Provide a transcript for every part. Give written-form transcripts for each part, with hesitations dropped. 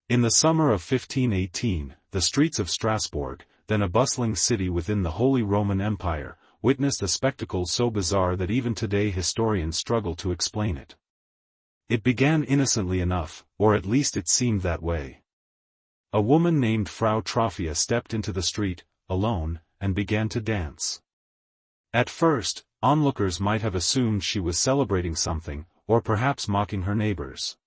In the summer of 1518, the streets of Strasbourg, then a bustling city within the Holy Roman Empire, witnessed a spectacle so bizarre that even today historians struggle to explain it. It began innocently enough, or at least it seemed that way. A woman named Frau Trophia stepped into the street, alone, and began to dance. At first, onlookers might have assumed she was celebrating something, or perhaps mocking her neighbors.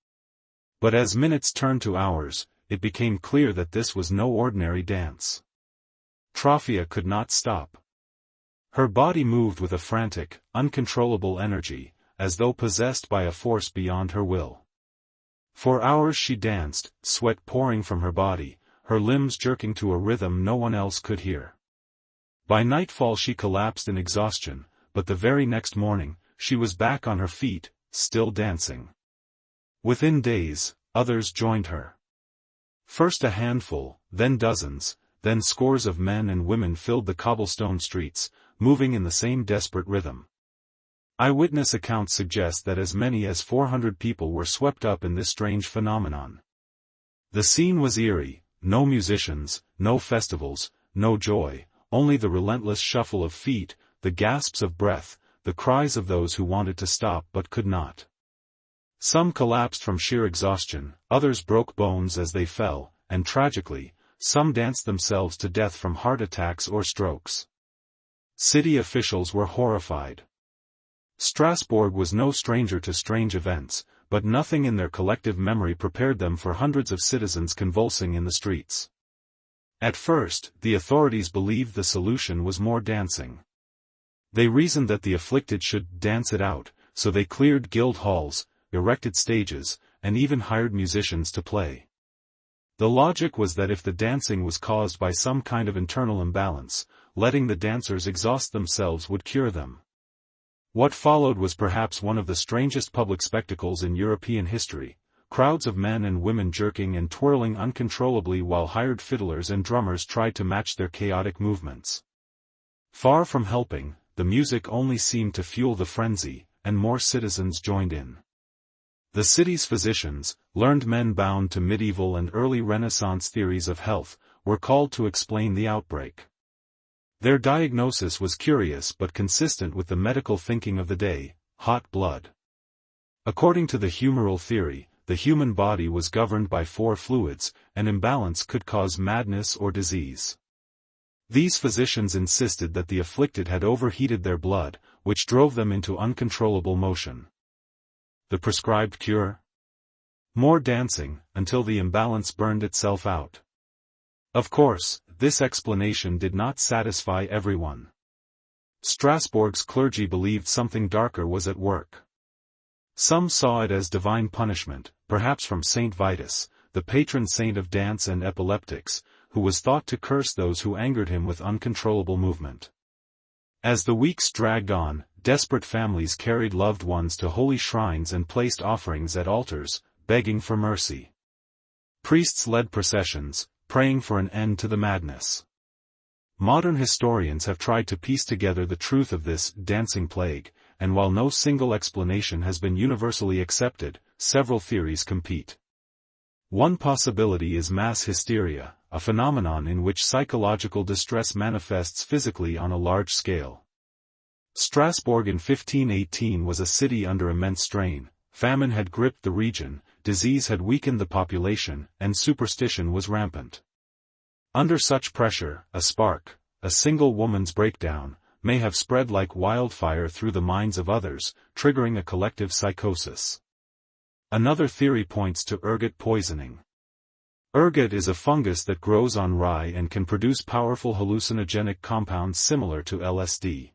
But as minutes turned to hours, it became clear that this was no ordinary dance. Trophia could not stop. Her body moved with a frantic, uncontrollable energy, as though possessed by a force beyond her will. For hours she danced, sweat pouring from her body, her limbs jerking to a rhythm no one else could hear. By nightfall she collapsed in exhaustion, but the very next morning, she was back on her feet, still dancing. Within days, others joined her. First a handful, then dozens, then scores of men and women filled the cobblestone streets, moving in the same desperate rhythm. Eyewitness accounts suggest that as many as 400 people were swept up in this strange phenomenon. The scene was eerie, no musicians, no festivals, no joy, only the relentless shuffle of feet, the gasps of breath, the cries of those who wanted to stop but could not. Some collapsed from sheer exhaustion, others broke bones as they fell, and tragically, some danced themselves to death from heart attacks or strokes. City officials were horrified. Strasbourg was no stranger to strange events, but nothing in their collective memory prepared them for hundreds of citizens convulsing in the streets. At first, the authorities believed the solution was more dancing. They reasoned that the afflicted should dance it out, so they cleared guild halls, erected stages, and even hired musicians to play. The logic was that if the dancing was caused by some kind of internal imbalance, letting the dancers exhaust themselves would cure them. What followed was perhaps one of the strangest public spectacles in European history, crowds of men and women jerking and twirling uncontrollably while hired fiddlers and drummers tried to match their chaotic movements. Far from helping, the music only seemed to fuel the frenzy, and more citizens joined in. The city's physicians, learned men bound to medieval and early Renaissance theories of health, were called to explain the outbreak. Their diagnosis was curious but consistent with the medical thinking of the day: hot blood. According to the humoral theory, the human body was governed by 4 fluids, an imbalance could cause madness or disease. These physicians insisted that the afflicted had overheated their blood, which drove them into uncontrollable motion. The prescribed cure? More dancing, until the imbalance burned itself out. Of course, this explanation did not satisfy everyone. Strasbourg's clergy believed something darker was at work. Some saw it as divine punishment, perhaps from Saint Vitus, the patron saint of dance and epileptics, who was thought to curse those who angered him with uncontrollable movement. As the weeks dragged on, desperate families carried loved ones to holy shrines and placed offerings at altars, begging for mercy. Priests led processions, praying for an end to the madness. Modern historians have tried to piece together the truth of this dancing plague, and while no single explanation has been universally accepted, several theories compete. One possibility is mass hysteria, a phenomenon in which psychological distress manifests physically on a large scale. Strasbourg in 1518 was a city under immense strain, famine had gripped the region, disease had weakened the population, and superstition was rampant. Under such pressure, a spark, a single woman's breakdown, may have spread like wildfire through the minds of others, triggering a collective psychosis. Another theory points to ergot poisoning. Ergot is a fungus that grows on rye and can produce powerful hallucinogenic compounds similar to LSD.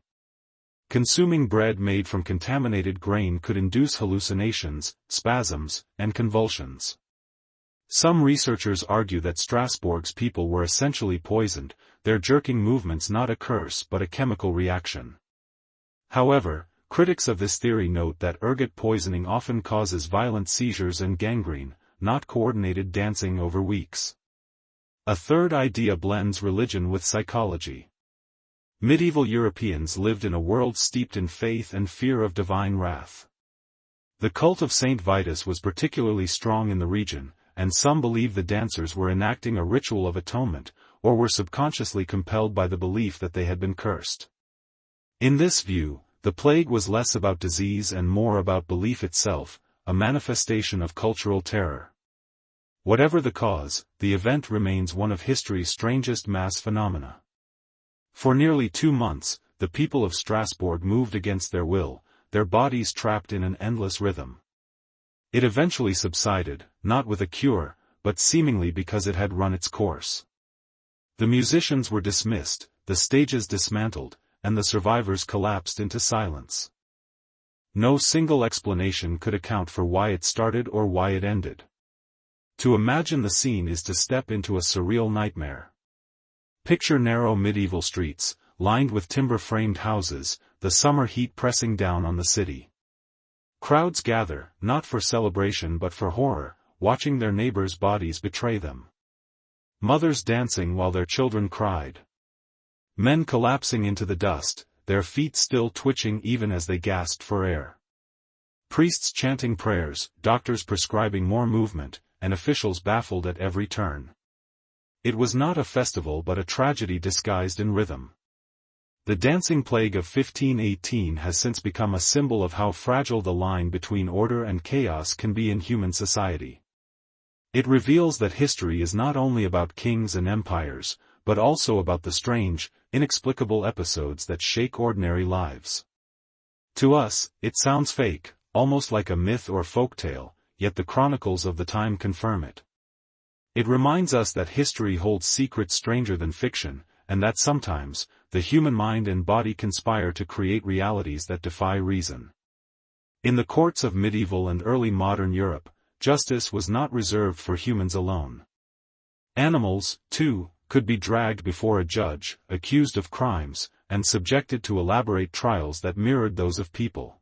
Consuming bread made from contaminated grain could induce hallucinations, spasms, and convulsions. Some researchers argue that Strasbourg's people were essentially poisoned, their jerking movements not a curse but a chemical reaction. However, critics of this theory note that ergot poisoning often causes violent seizures and gangrene, not coordinated dancing over weeks. A third idea blends religion with psychology. Medieval Europeans lived in a world steeped in faith and fear of divine wrath. The cult of Saint Vitus was particularly strong in the region, and some believe the dancers were enacting a ritual of atonement, or were subconsciously compelled by the belief that they had been cursed. In this view, the plague was less about disease and more about belief itself, a manifestation of cultural terror. Whatever the cause, the event remains one of history's strangest mass phenomena. For nearly 2 months, the people of Strasbourg moved against their will, their bodies trapped in an endless rhythm. It eventually subsided, not with a cure, but seemingly because it had run its course. The musicians were dismissed, the stages dismantled, and the survivors collapsed into silence. No single explanation could account for why it started or why it ended. To imagine the scene is to step into a surreal nightmare. Picture narrow medieval streets, lined with timber-framed houses, the summer heat pressing down on the city. Crowds gather, not for celebration but for horror, watching their neighbors' bodies betray them. Mothers dancing while their children cried. Men collapsing into the dust, their feet still twitching even as they gasped for air. Priests chanting prayers, doctors prescribing more movement, and officials baffled at every turn. It was not a festival but a tragedy disguised in rhythm. The dancing plague of 1518 has since become a symbol of how fragile the line between order and chaos can be in human society. It reveals that history is not only about kings and empires, but also about the strange, inexplicable episodes that shake ordinary lives. To us, it sounds fake, almost like a myth or folktale, yet the chronicles of the time confirm it. It reminds us that history holds secrets stranger than fiction, and that sometimes, the human mind and body conspire to create realities that defy reason. In the courts of medieval and early modern Europe, justice was not reserved for humans alone. Animals, too, could be dragged before a judge, accused of crimes, and subjected to elaborate trials that mirrored those of people.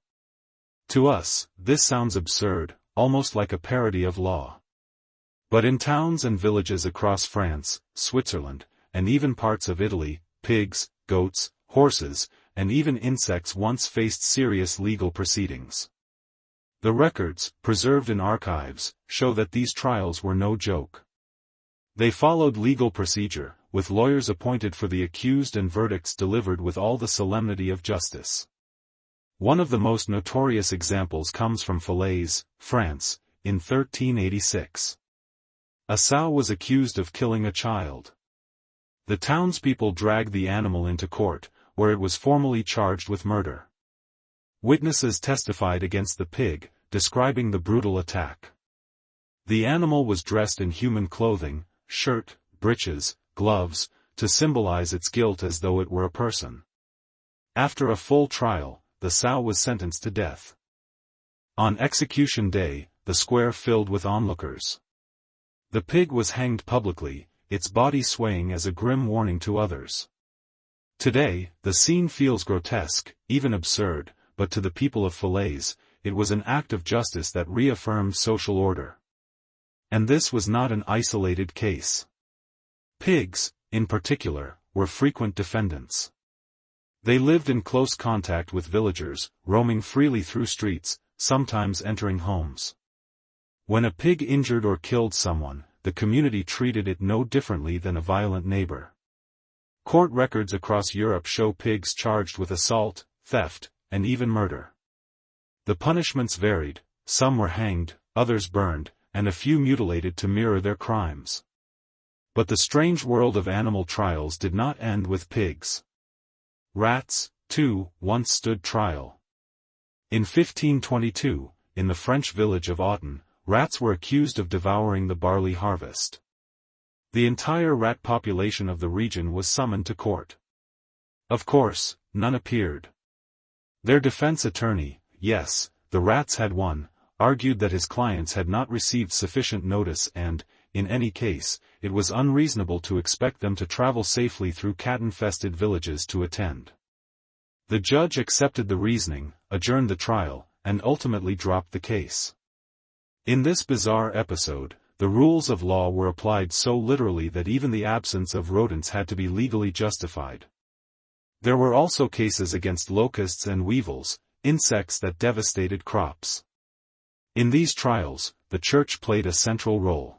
To us, this sounds absurd, almost like a parody of law. But in towns and villages across France, Switzerland, and even parts of Italy, pigs, goats, horses, and even insects once faced serious legal proceedings. The records, preserved in archives, show that these trials were no joke. They followed legal procedure, with lawyers appointed for the accused and verdicts delivered with all the solemnity of justice. One of the most notorious examples comes from Falaise, France, in 1386. A sow was accused of killing a child. The townspeople dragged the animal into court, where it was formally charged with murder. Witnesses testified against the pig, describing the brutal attack. The animal was dressed in human clothing, shirt, breeches, gloves, to symbolize its guilt as though it were a person. After a full trial, the sow was sentenced to death. On execution day, the square filled with onlookers. The pig was hanged publicly, its body swaying as a grim warning to others. Today, the scene feels grotesque, even absurd, but to the people of Falaise, it was an act of justice that reaffirmed social order. And this was not an isolated case. Pigs, in particular, were frequent defendants. They lived in close contact with villagers, roaming freely through streets, sometimes entering homes. When a pig injured or killed someone, the community treated it no differently than a violent neighbor. Court records across Europe show pigs charged with assault, theft, and even murder. The punishments varied, some were hanged, others burned, and a few mutilated to mirror their crimes. But the strange world of animal trials did not end with pigs. Rats, too, once stood trial. In 1522, in the French village of Autun, rats were accused of devouring the barley harvest. The entire rat population of the region was summoned to court. Of course, none appeared. Their defense attorney, yes, the rats had won, argued that his clients had not received sufficient notice and, in any case, it was unreasonable to expect them to travel safely through cat-infested villages to attend. The judge accepted the reasoning, adjourned the trial, and ultimately dropped the case. In this bizarre episode, the rules of law were applied so literally that even the absence of rodents had to be legally justified. There were also cases against locusts and weevils, insects that devastated crops. In these trials, the church played a central role.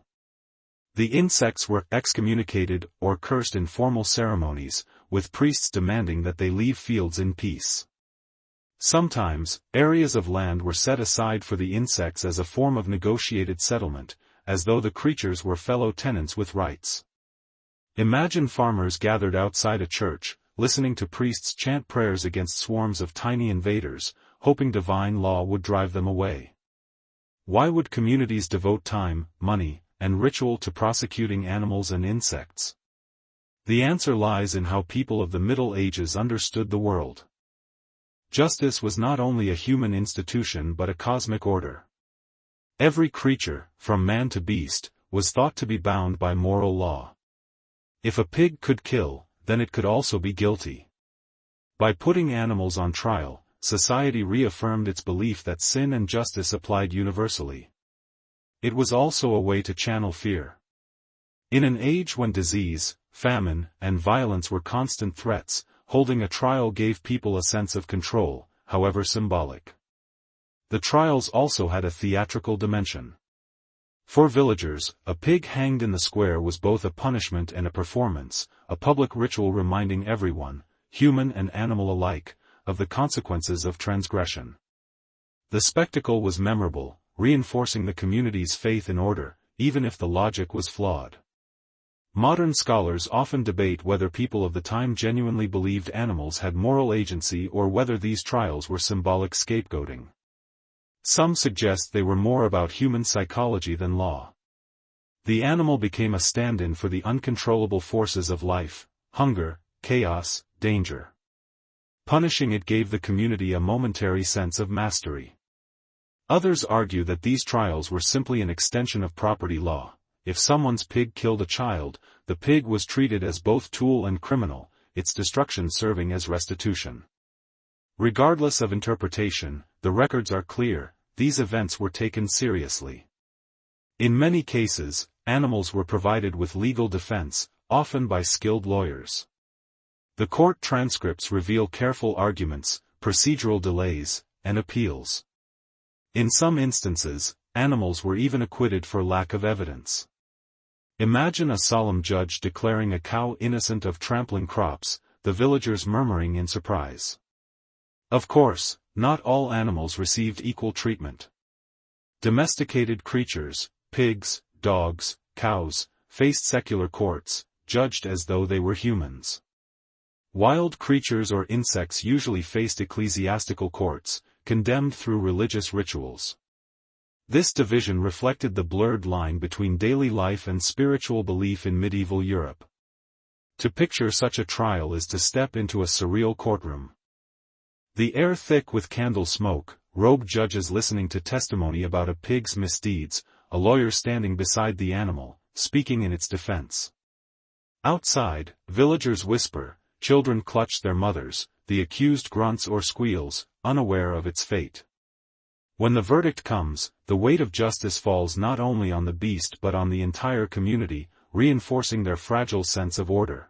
The insects were excommunicated or cursed in formal ceremonies, with priests demanding that they leave fields in peace. Sometimes, areas of land were set aside for the insects as a form of negotiated settlement, as though the creatures were fellow tenants with rights. Imagine farmers gathered outside a church, listening to priests chant prayers against swarms of tiny invaders, hoping divine law would drive them away. Why would communities devote time, money, and ritual to prosecuting animals and insects? The answer lies in how people of the Middle Ages understood the world. Justice was not only a human institution but a cosmic order. Every creature, from man to beast, was thought to be bound by moral law. If a pig could kill, then it could also be guilty. By putting animals on trial, society reaffirmed its belief that sin and justice applied universally. It was also a way to channel fear. In an age when disease, famine, and violence were constant threats, holding a trial gave people a sense of control, however symbolic. The trials also had a theatrical dimension. For villagers, a pig hanged in the square was both a punishment and a performance, a public ritual reminding everyone, human and animal alike, of the consequences of transgression. The spectacle was memorable, reinforcing the community's faith in order, even if the logic was flawed. Modern scholars often debate whether people of the time genuinely believed animals had moral agency or whether these trials were symbolic scapegoating. Some suggest they were more about human psychology than law. The animal became a stand-in for the uncontrollable forces of life, hunger, chaos, danger. Punishing it gave the community a momentary sense of mastery. Others argue that these trials were simply an extension of property law. If someone's pig killed a child, the pig was treated as both tool and criminal, its destruction serving as restitution. Regardless of interpretation, the records are clear, these events were taken seriously. In many cases, animals were provided with legal defense, often by skilled lawyers. The court transcripts reveal careful arguments, procedural delays, and appeals. In some instances, animals were even acquitted for lack of evidence. Imagine a solemn judge declaring a cow innocent of trampling crops, the villagers murmuring in surprise. Of course, not all animals received equal treatment. Domesticated creatures, pigs, dogs, cows, faced secular courts, judged as though they were humans. Wild creatures or insects usually faced ecclesiastical courts, condemned through religious rituals. This division reflected the blurred line between daily life and spiritual belief in medieval Europe. To picture such a trial is to step into a surreal courtroom. The air thick with candle smoke, robed judges listening to testimony about a pig's misdeeds, a lawyer standing beside the animal, speaking in its defense. Outside, villagers whisper, children clutch their mothers, the accused grunts or squeals, unaware of its fate. When the verdict comes, the weight of justice falls not only on the beast but on the entire community, reinforcing their fragile sense of order.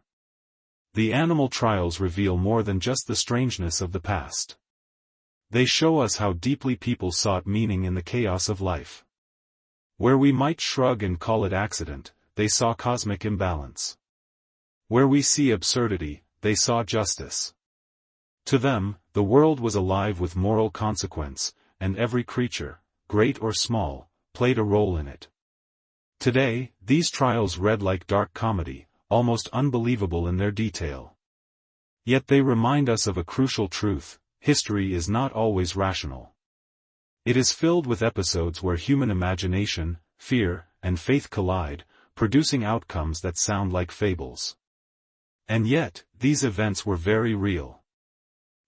The animal trials reveal more than just the strangeness of the past. They show us how deeply people sought meaning in the chaos of life. Where we might shrug and call it accident, they saw cosmic imbalance. Where we see absurdity, they saw justice. To them, the world was alive with moral consequence, and every creature, great or small, played a role in it. Today, these trials read like dark comedy, almost unbelievable in their detail. Yet they remind us of a crucial truth: history is not always rational. It is filled with episodes where human imagination, fear, and faith collide, producing outcomes that sound like fables. And yet, these events were very real.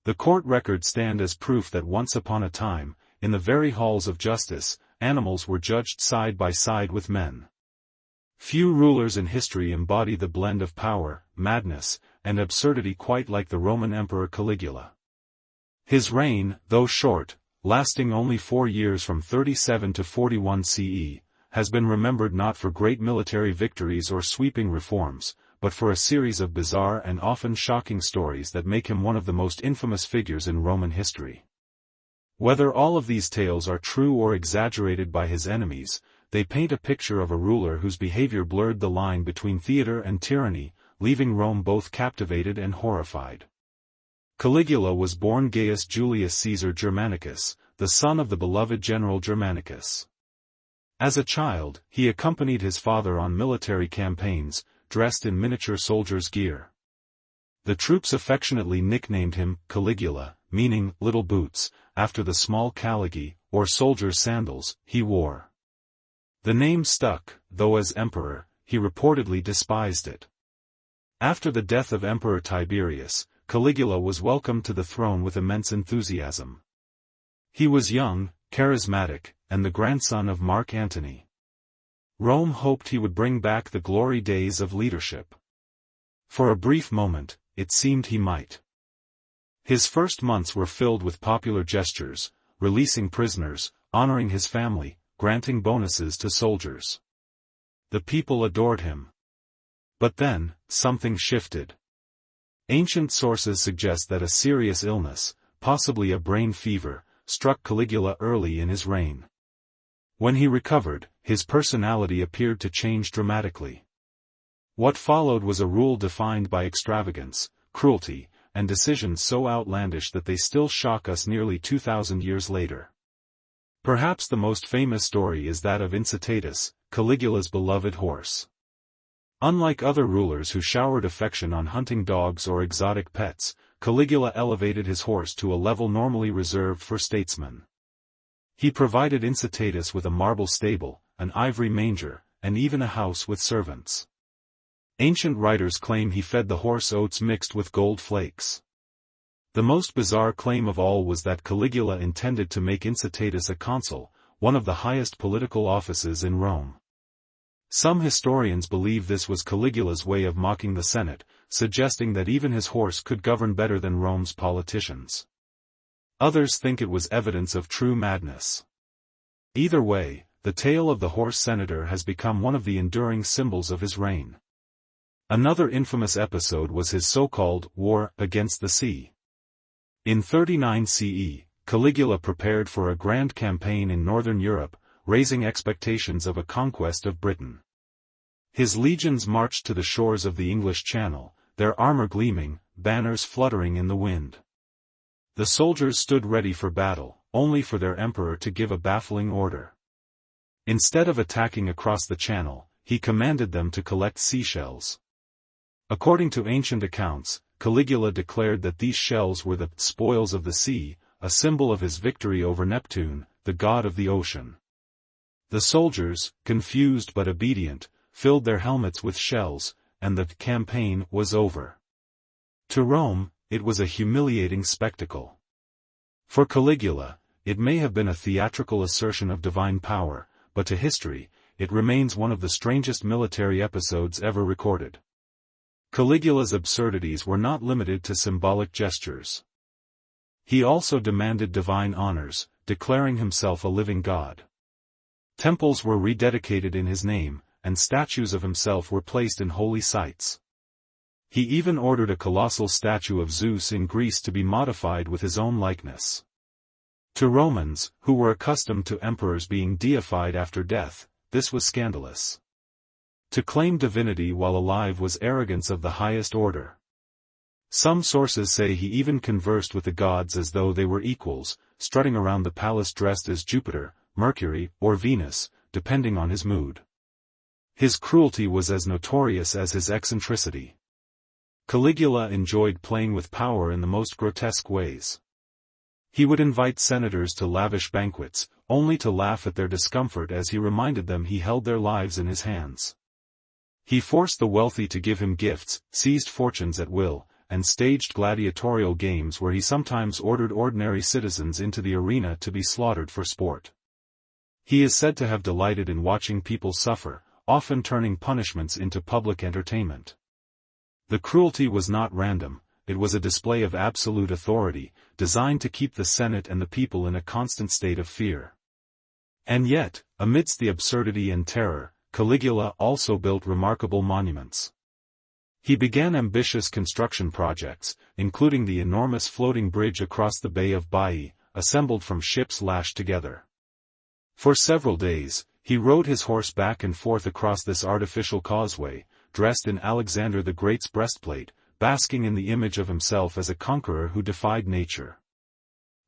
The court records stand as proof that once upon a time, in the very halls of justice, animals were judged side by side with men. Few rulers in history embody the blend of power, madness, and absurdity quite like the Roman Emperor Caligula. His reign, though short, lasting only 4 years from 37 to 41 CE, has been remembered not for great military victories or sweeping reforms, but for a series of bizarre and often shocking stories that make him one of the most infamous figures in Roman history. Whether all of these tales are true or exaggerated by his enemies, they paint a picture of a ruler whose behavior blurred the line between theater and tyranny, leaving Rome both captivated and horrified. Caligula was born Gaius Julius Caesar Germanicus, the son of the beloved general Germanicus. As a child, he accompanied his father on military campaigns, dressed in miniature soldier's gear. The troops affectionately nicknamed him Caligula, meaning little boots, after the small caligae, or soldier's sandals, he wore. The name stuck, though as emperor, he reportedly despised it. After the death of Emperor Tiberius, Caligula was welcomed to the throne with immense enthusiasm. He was young, charismatic, and the grandson of Mark Antony. Rome hoped he would bring back the glory days of leadership. For a brief moment, it seemed he might. His first months were filled with popular gestures, releasing prisoners, honoring his family, granting bonuses to soldiers. The people adored him. But then, something shifted. Ancient sources suggest that a serious illness, possibly a brain fever, struck Caligula early in his reign. When he recovered, his personality appeared to change dramatically. What followed was a rule defined by extravagance, cruelty, and decisions so outlandish that they still shock us nearly 2,000 years later. Perhaps the most famous story is that of Incitatus, Caligula's beloved horse. Unlike other rulers who showered affection on hunting dogs or exotic pets, Caligula elevated his horse to a level normally reserved for statesmen. He provided Incitatus with a marble stable, an ivory manger, and even a house with servants. Ancient writers claim he fed the horse oats mixed with gold flakes. The most bizarre claim of all was that Caligula intended to make Incitatus a consul, one of the highest political offices in Rome. Some historians believe this was Caligula's way of mocking the Senate, suggesting that even his horse could govern better than Rome's politicians. Others think it was evidence of true madness. Either way, the tale of the horse senator has become one of the enduring symbols of his reign. Another infamous episode was his so-called war against the sea. In 39 CE, Caligula prepared for a grand campaign in northern Europe, raising expectations of a conquest of Britain. His legions marched to the shores of the English Channel, their armor gleaming, banners fluttering in the wind. The soldiers stood ready for battle, only for their emperor to give a baffling order. Instead of attacking across the channel, he commanded them to collect seashells. According to ancient accounts, Caligula declared that these shells were the spoils of the sea, a symbol of his victory over Neptune, the god of the ocean. The soldiers, confused but obedient, filled their helmets with shells, and the campaign was over. To Rome, it was a humiliating spectacle. For Caligula, it may have been a theatrical assertion of divine power, but to history, it remains one of the strangest military episodes ever recorded. Caligula's absurdities were not limited to symbolic gestures. He also demanded divine honors, declaring himself a living god. Temples were rededicated in his name, and statues of himself were placed in holy sites. He even ordered a colossal statue of Zeus in Greece to be modified with his own likeness. To Romans, who were accustomed to emperors being deified after death, this was scandalous. To claim divinity while alive was arrogance of the highest order. Some sources say he even conversed with the gods as though they were equals, strutting around the palace dressed as Jupiter, Mercury, or Venus, depending on his mood. His cruelty was as notorious as his eccentricity. Caligula enjoyed playing with power in the most grotesque ways. He would invite senators to lavish banquets, only to laugh at their discomfort as he reminded them he held their lives in his hands. He forced the wealthy to give him gifts, seized fortunes at will, and staged gladiatorial games where he sometimes ordered ordinary citizens into the arena to be slaughtered for sport. He is said to have delighted in watching people suffer, often turning punishments into public entertainment. The cruelty was not random, it was a display of absolute authority, designed to keep the Senate and the people in a constant state of fear. And yet, amidst the absurdity and terror, Caligula also built remarkable monuments. He began ambitious construction projects, including the enormous floating bridge across the Bay of Baiae, assembled from ships lashed together. For several days, He rode his horse back and forth across this artificial causeway, dressed in Alexander the Great's breastplate, basking in the image of himself as a conqueror who defied nature.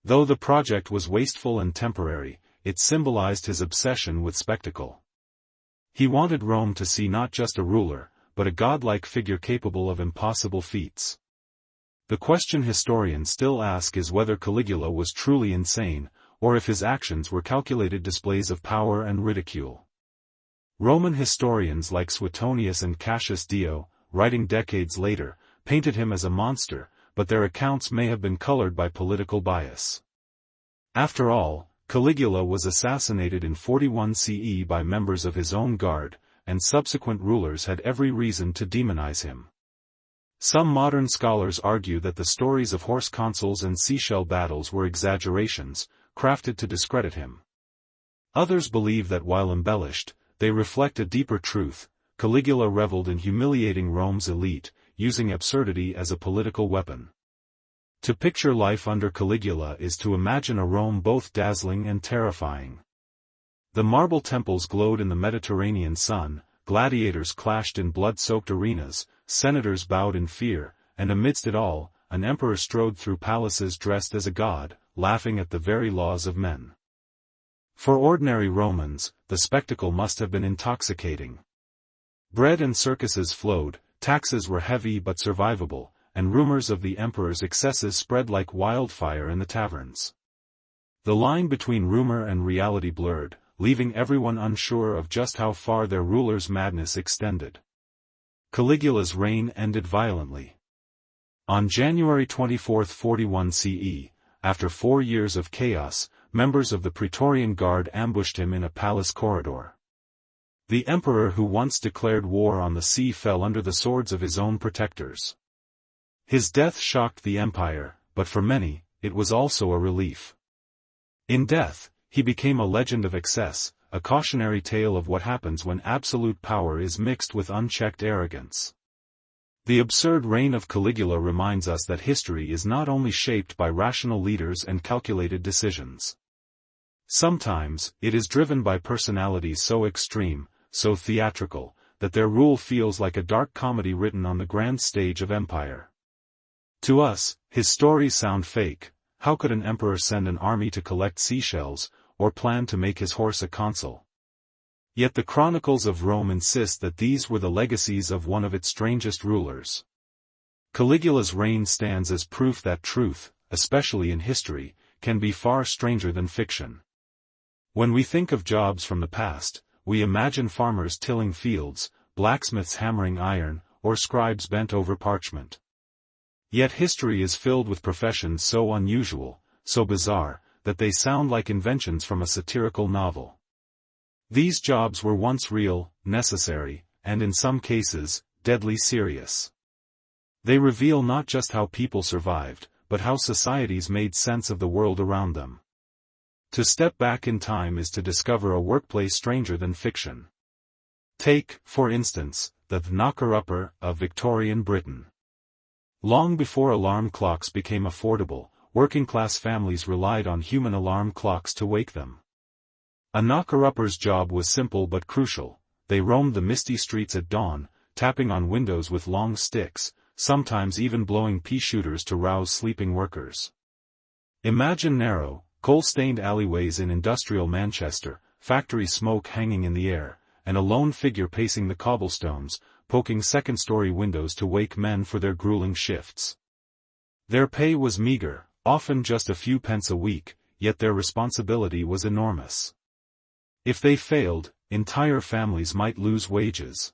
Though the project was wasteful and temporary, it symbolized his obsession with spectacle. He wanted Rome to see not just a ruler, but a godlike figure capable of impossible feats. The question historians still ask is whether Caligula was truly insane, or if his actions were calculated displays of power and ridicule. Roman historians like Suetonius and Cassius Dio, writing decades later, painted him as a monster, but their accounts may have been colored by political bias. After all, Caligula was assassinated in 41 CE by members of his own guard, and subsequent rulers had every reason to demonize him. Some modern scholars argue that the stories of horse consuls and seashell battles were exaggerations, crafted to discredit him. Others believe that while embellished, they reflect a deeper truth. Caligula reveled in humiliating Rome's elite, using absurdity as a political weapon. To picture life under Caligula is to imagine a Rome both dazzling and terrifying. The marble temples glowed in the Mediterranean sun, gladiators clashed in blood-soaked arenas, senators bowed in fear, and amidst it all, an emperor strode through palaces dressed as a god, laughing at the very laws of men. For ordinary Romans, the spectacle must have been intoxicating. Bread and circuses flowed, taxes were heavy but survivable, and rumors of the emperor's excesses spread like wildfire in the taverns. The line between rumor and reality blurred, leaving everyone unsure of just how far their ruler's madness extended. Caligula's reign ended violently. On January 24, 41 CE, after 4 years of chaos, members of the Praetorian Guard ambushed him in a palace corridor. The emperor who once declared war on the sea fell under the swords of his own protectors. His death shocked the empire, but for many, it was also a relief. In death, he became a legend of excess, a cautionary tale of what happens when absolute power is mixed with unchecked arrogance. The absurd reign of Caligula reminds us that history is not only shaped by rational leaders and calculated decisions. Sometimes, it is driven by personalities so extreme, so theatrical, that their rule feels like a dark comedy written on the grand stage of empire. To us, his stories sound fake. How could an emperor send an army to collect seashells, or plan to make his horse a consul? Yet the chronicles of Rome insist that these were the legacies of one of its strangest rulers. Caligula's reign stands as proof that truth, especially in history, can be far stranger than fiction. When we think of jobs from the past, we imagine farmers tilling fields, blacksmiths hammering iron, or scribes bent over parchment. Yet history is filled with professions so unusual, so bizarre, that they sound like inventions from a satirical novel. These jobs were once real, necessary, and in some cases, deadly serious. They reveal not just how people survived, but how societies made sense of the world around them. To step back in time is to discover a workplace stranger than fiction. Take, for instance, the knocker-upper of Victorian Britain. Long before alarm clocks became affordable, working-class families relied on human alarm clocks to wake them. A knocker-upper's job was simple but crucial. They roamed the misty streets at dawn, tapping on windows with long sticks, sometimes even blowing pea shooters to rouse sleeping workers. Imagine narrow, coal-stained alleyways in industrial Manchester, factory smoke hanging in the air, and a lone figure pacing the cobblestones, poking second-story windows to wake men for their grueling shifts. Their pay was meager, often just a few pence a week, yet their responsibility was enormous. If they failed, entire families might lose wages.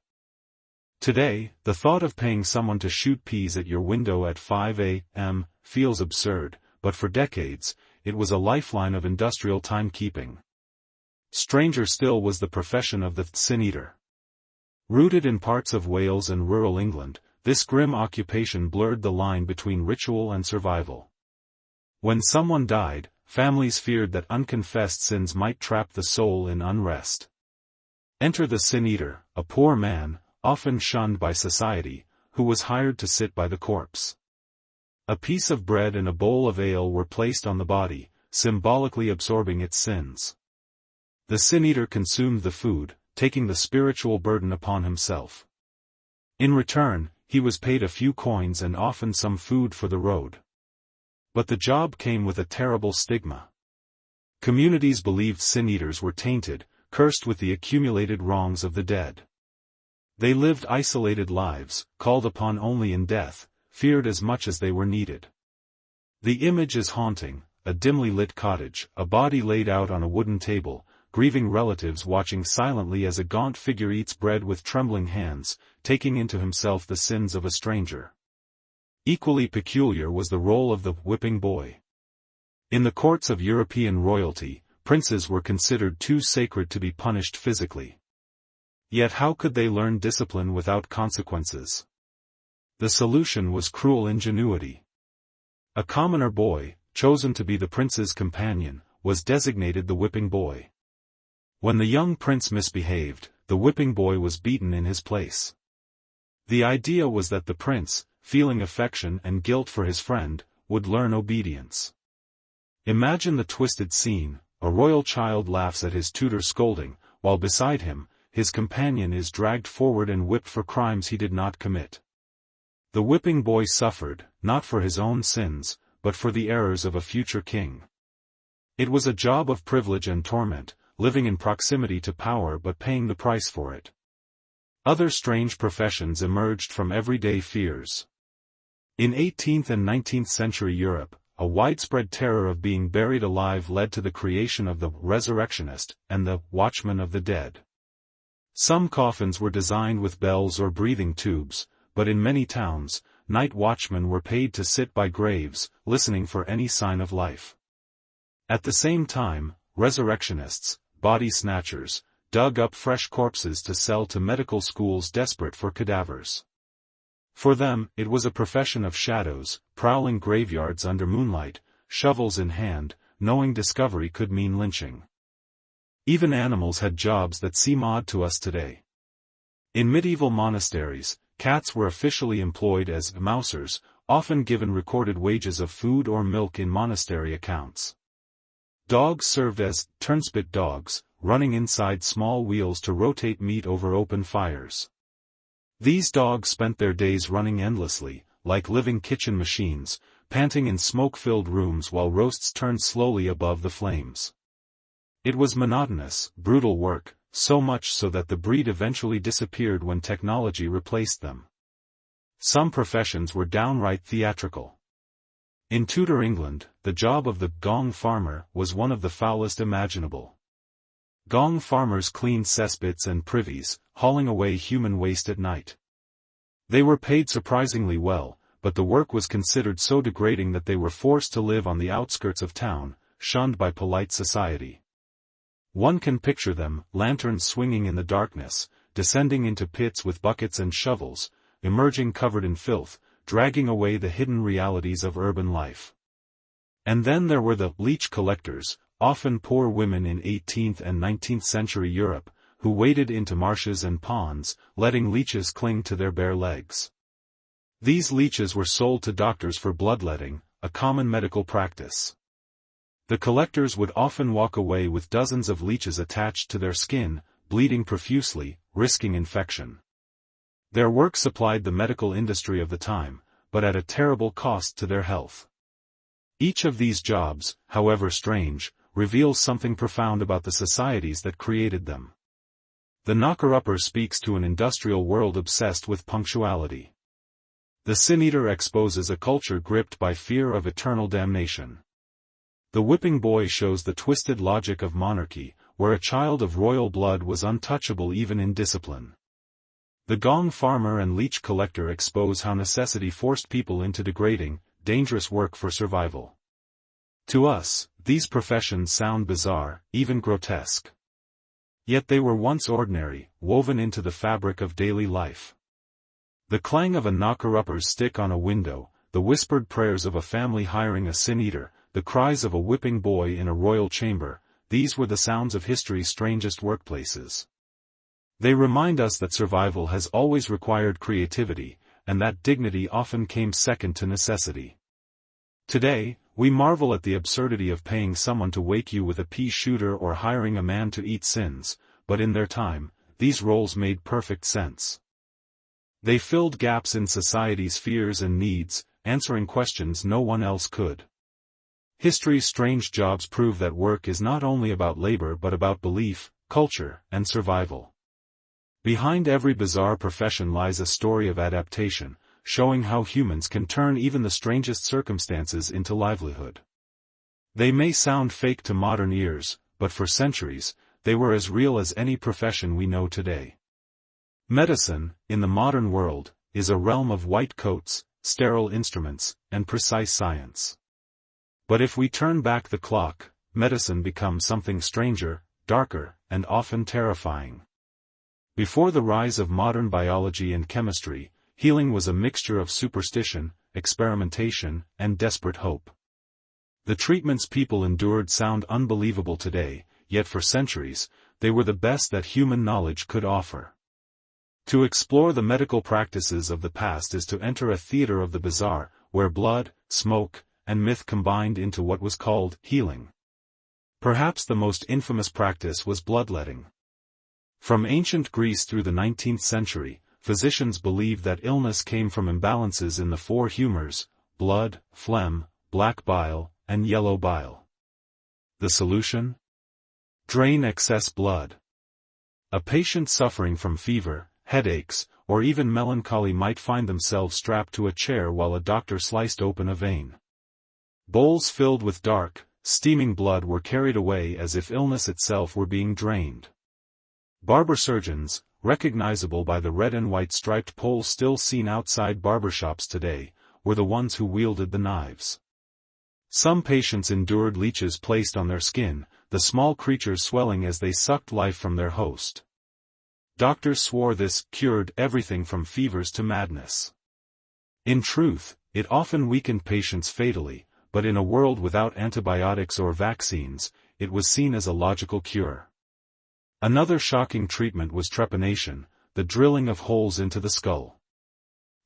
Today, the thought of paying someone to shoot peas at your window at 5 a.m. feels absurd, but for decades, it was a lifeline of industrial timekeeping. Stranger still was the profession of the sin-eater. Rooted in parts of Wales and rural England, this grim occupation blurred the line between ritual and survival. When someone died, families feared that unconfessed sins might trap the soul in unrest. Enter the sin-eater, a poor man, often shunned by society, who was hired to sit by the corpse. A piece of bread and a bowl of ale were placed on the body, symbolically absorbing its sins. The sin-eater consumed the food, taking the spiritual burden upon himself. In return, he was paid a few coins and often some food for the road. But the job came with a terrible stigma. Communities believed sin-eaters were tainted, cursed with the accumulated wrongs of the dead. They lived isolated lives, called upon only in death, feared as much as they were needed. The image is haunting: a dimly lit cottage, a body laid out on a wooden table, grieving relatives watching silently as a gaunt figure eats bread with trembling hands, taking into himself the sins of a stranger. Equally peculiar was the role of the whipping boy. In the courts of European royalty, princes were considered too sacred to be punished physically. Yet how could they learn discipline without consequences? The solution was cruel ingenuity. A commoner boy, chosen to be the prince's companion, was designated the whipping boy. When the young prince misbehaved, the whipping boy was beaten in his place. The idea was that the prince, feeling affection and guilt for his friend, would learn obedience. Imagine the twisted scene: a royal child laughs at his tutor's scolding, while beside him, his companion is dragged forward and whipped for crimes he did not commit. The whipping boy suffered, not for his own sins, but for the errors of a future king. It was a job of privilege and torment, living in proximity to power but paying the price for it. Other strange professions emerged from everyday fears. In 18th and 19th century Europe, a widespread terror of being buried alive led to the creation of the resurrectionist and the watchman of the dead. Some coffins were designed with bells or breathing tubes, but in many towns, night watchmen were paid to sit by graves, listening for any sign of life. At the same time, resurrectionists, body snatchers, dug up fresh corpses to sell to medical schools desperate for cadavers. For them, it was a profession of shadows, prowling graveyards under moonlight, shovels in hand, knowing discovery could mean lynching. Even animals had jobs that seem odd to us today. In medieval monasteries, cats were officially employed as mousers, often given recorded wages of food or milk in monastery accounts. Dogs served as turnspit dogs, running inside small wheels to rotate meat over open fires. These dogs spent their days running endlessly, like living kitchen machines, panting in smoke-filled rooms while roasts turned slowly above the flames. It was monotonous, brutal work, so much so that the breed eventually disappeared when technology replaced them. Some professions were downright theatrical. In Tudor England, the job of the gong farmer was one of the foulest imaginable. Gong farmers cleaned cesspits and privies, hauling away human waste at night. They were paid surprisingly well, but the work was considered so degrading that they were forced to live on the outskirts of town, shunned by polite society. One can picture them, lanterns swinging in the darkness, descending into pits with buckets and shovels, emerging covered in filth, dragging away the hidden realities of urban life. And then there were the leech collectors, often poor women in 18th and 19th century Europe, who waded into marshes and ponds, letting leeches cling to their bare legs. These leeches were sold to doctors for bloodletting, a common medical practice. The collectors would often walk away with dozens of leeches attached to their skin, bleeding profusely, risking infection. Their work supplied the medical industry of the time, but at a terrible cost to their health. Each of these jobs, however strange, reveals something profound about the societies that created them. The knocker-upper speaks to an industrial world obsessed with punctuality. The sin-eater exposes a culture gripped by fear of eternal damnation. The whipping boy shows the twisted logic of monarchy, where a child of royal blood was untouchable even in discipline. The gong farmer and leech collector expose how necessity forced people into degrading, dangerous work for survival. To us, these professions sound bizarre, even grotesque. Yet they were once ordinary, woven into the fabric of daily life. The clang of a knocker-upper's stick on a window, the whispered prayers of a family hiring a sin-eater, the cries of a whipping boy in a royal chamber, these were the sounds of history's strangest workplaces. They remind us that survival has always required creativity, and that dignity often came second to necessity. Today, We marvel at the absurdity of paying someone to wake you with a pea shooter or hiring a man to eat sins, but in their time, these roles made perfect sense. They filled gaps in society's fears and needs, answering questions no one else could. History's strange jobs prove that work is not only about labor but about belief, culture, and survival. Behind every bizarre profession lies a story of adaptation, showing how humans can turn even the strangest circumstances into livelihood. They may sound fake to modern ears, but for centuries, they were as real as any profession we know today. Medicine, in the modern world, is a realm of white coats, sterile instruments, and precise science. But if we turn back the clock, medicine becomes something stranger, darker, and often terrifying. Before the rise of modern biology and chemistry, healing was a mixture of superstition, experimentation, and desperate hope. The treatments people endured sound unbelievable today, yet for centuries, they were the best that human knowledge could offer. To explore the medical practices of the past is to enter a theater of the bizarre, where blood, smoke, and myth combined into what was called healing. Perhaps the most infamous practice was bloodletting. From ancient Greece through the 19th century, physicians believed that illness came from imbalances in the four humors: blood, phlegm, black bile, and yellow bile. The solution? Drain excess blood. A patient suffering from fever, headaches, or even melancholy might find themselves strapped to a chair while a doctor sliced open a vein. Bowls filled with dark, steaming blood were carried away as if illness itself were being drained. Barber surgeons, recognizable by the red and white striped poles still seen outside barbershops today, were the ones who wielded the knives. Some patients endured leeches placed on their skin, the small creatures swelling as they sucked life from their host. Doctors swore this cured everything from fevers to madness. In truth, it often weakened patients fatally, but in a world without antibiotics or vaccines, it was seen as a logical cure. Another shocking treatment was trepanation, the drilling of holes into the skull.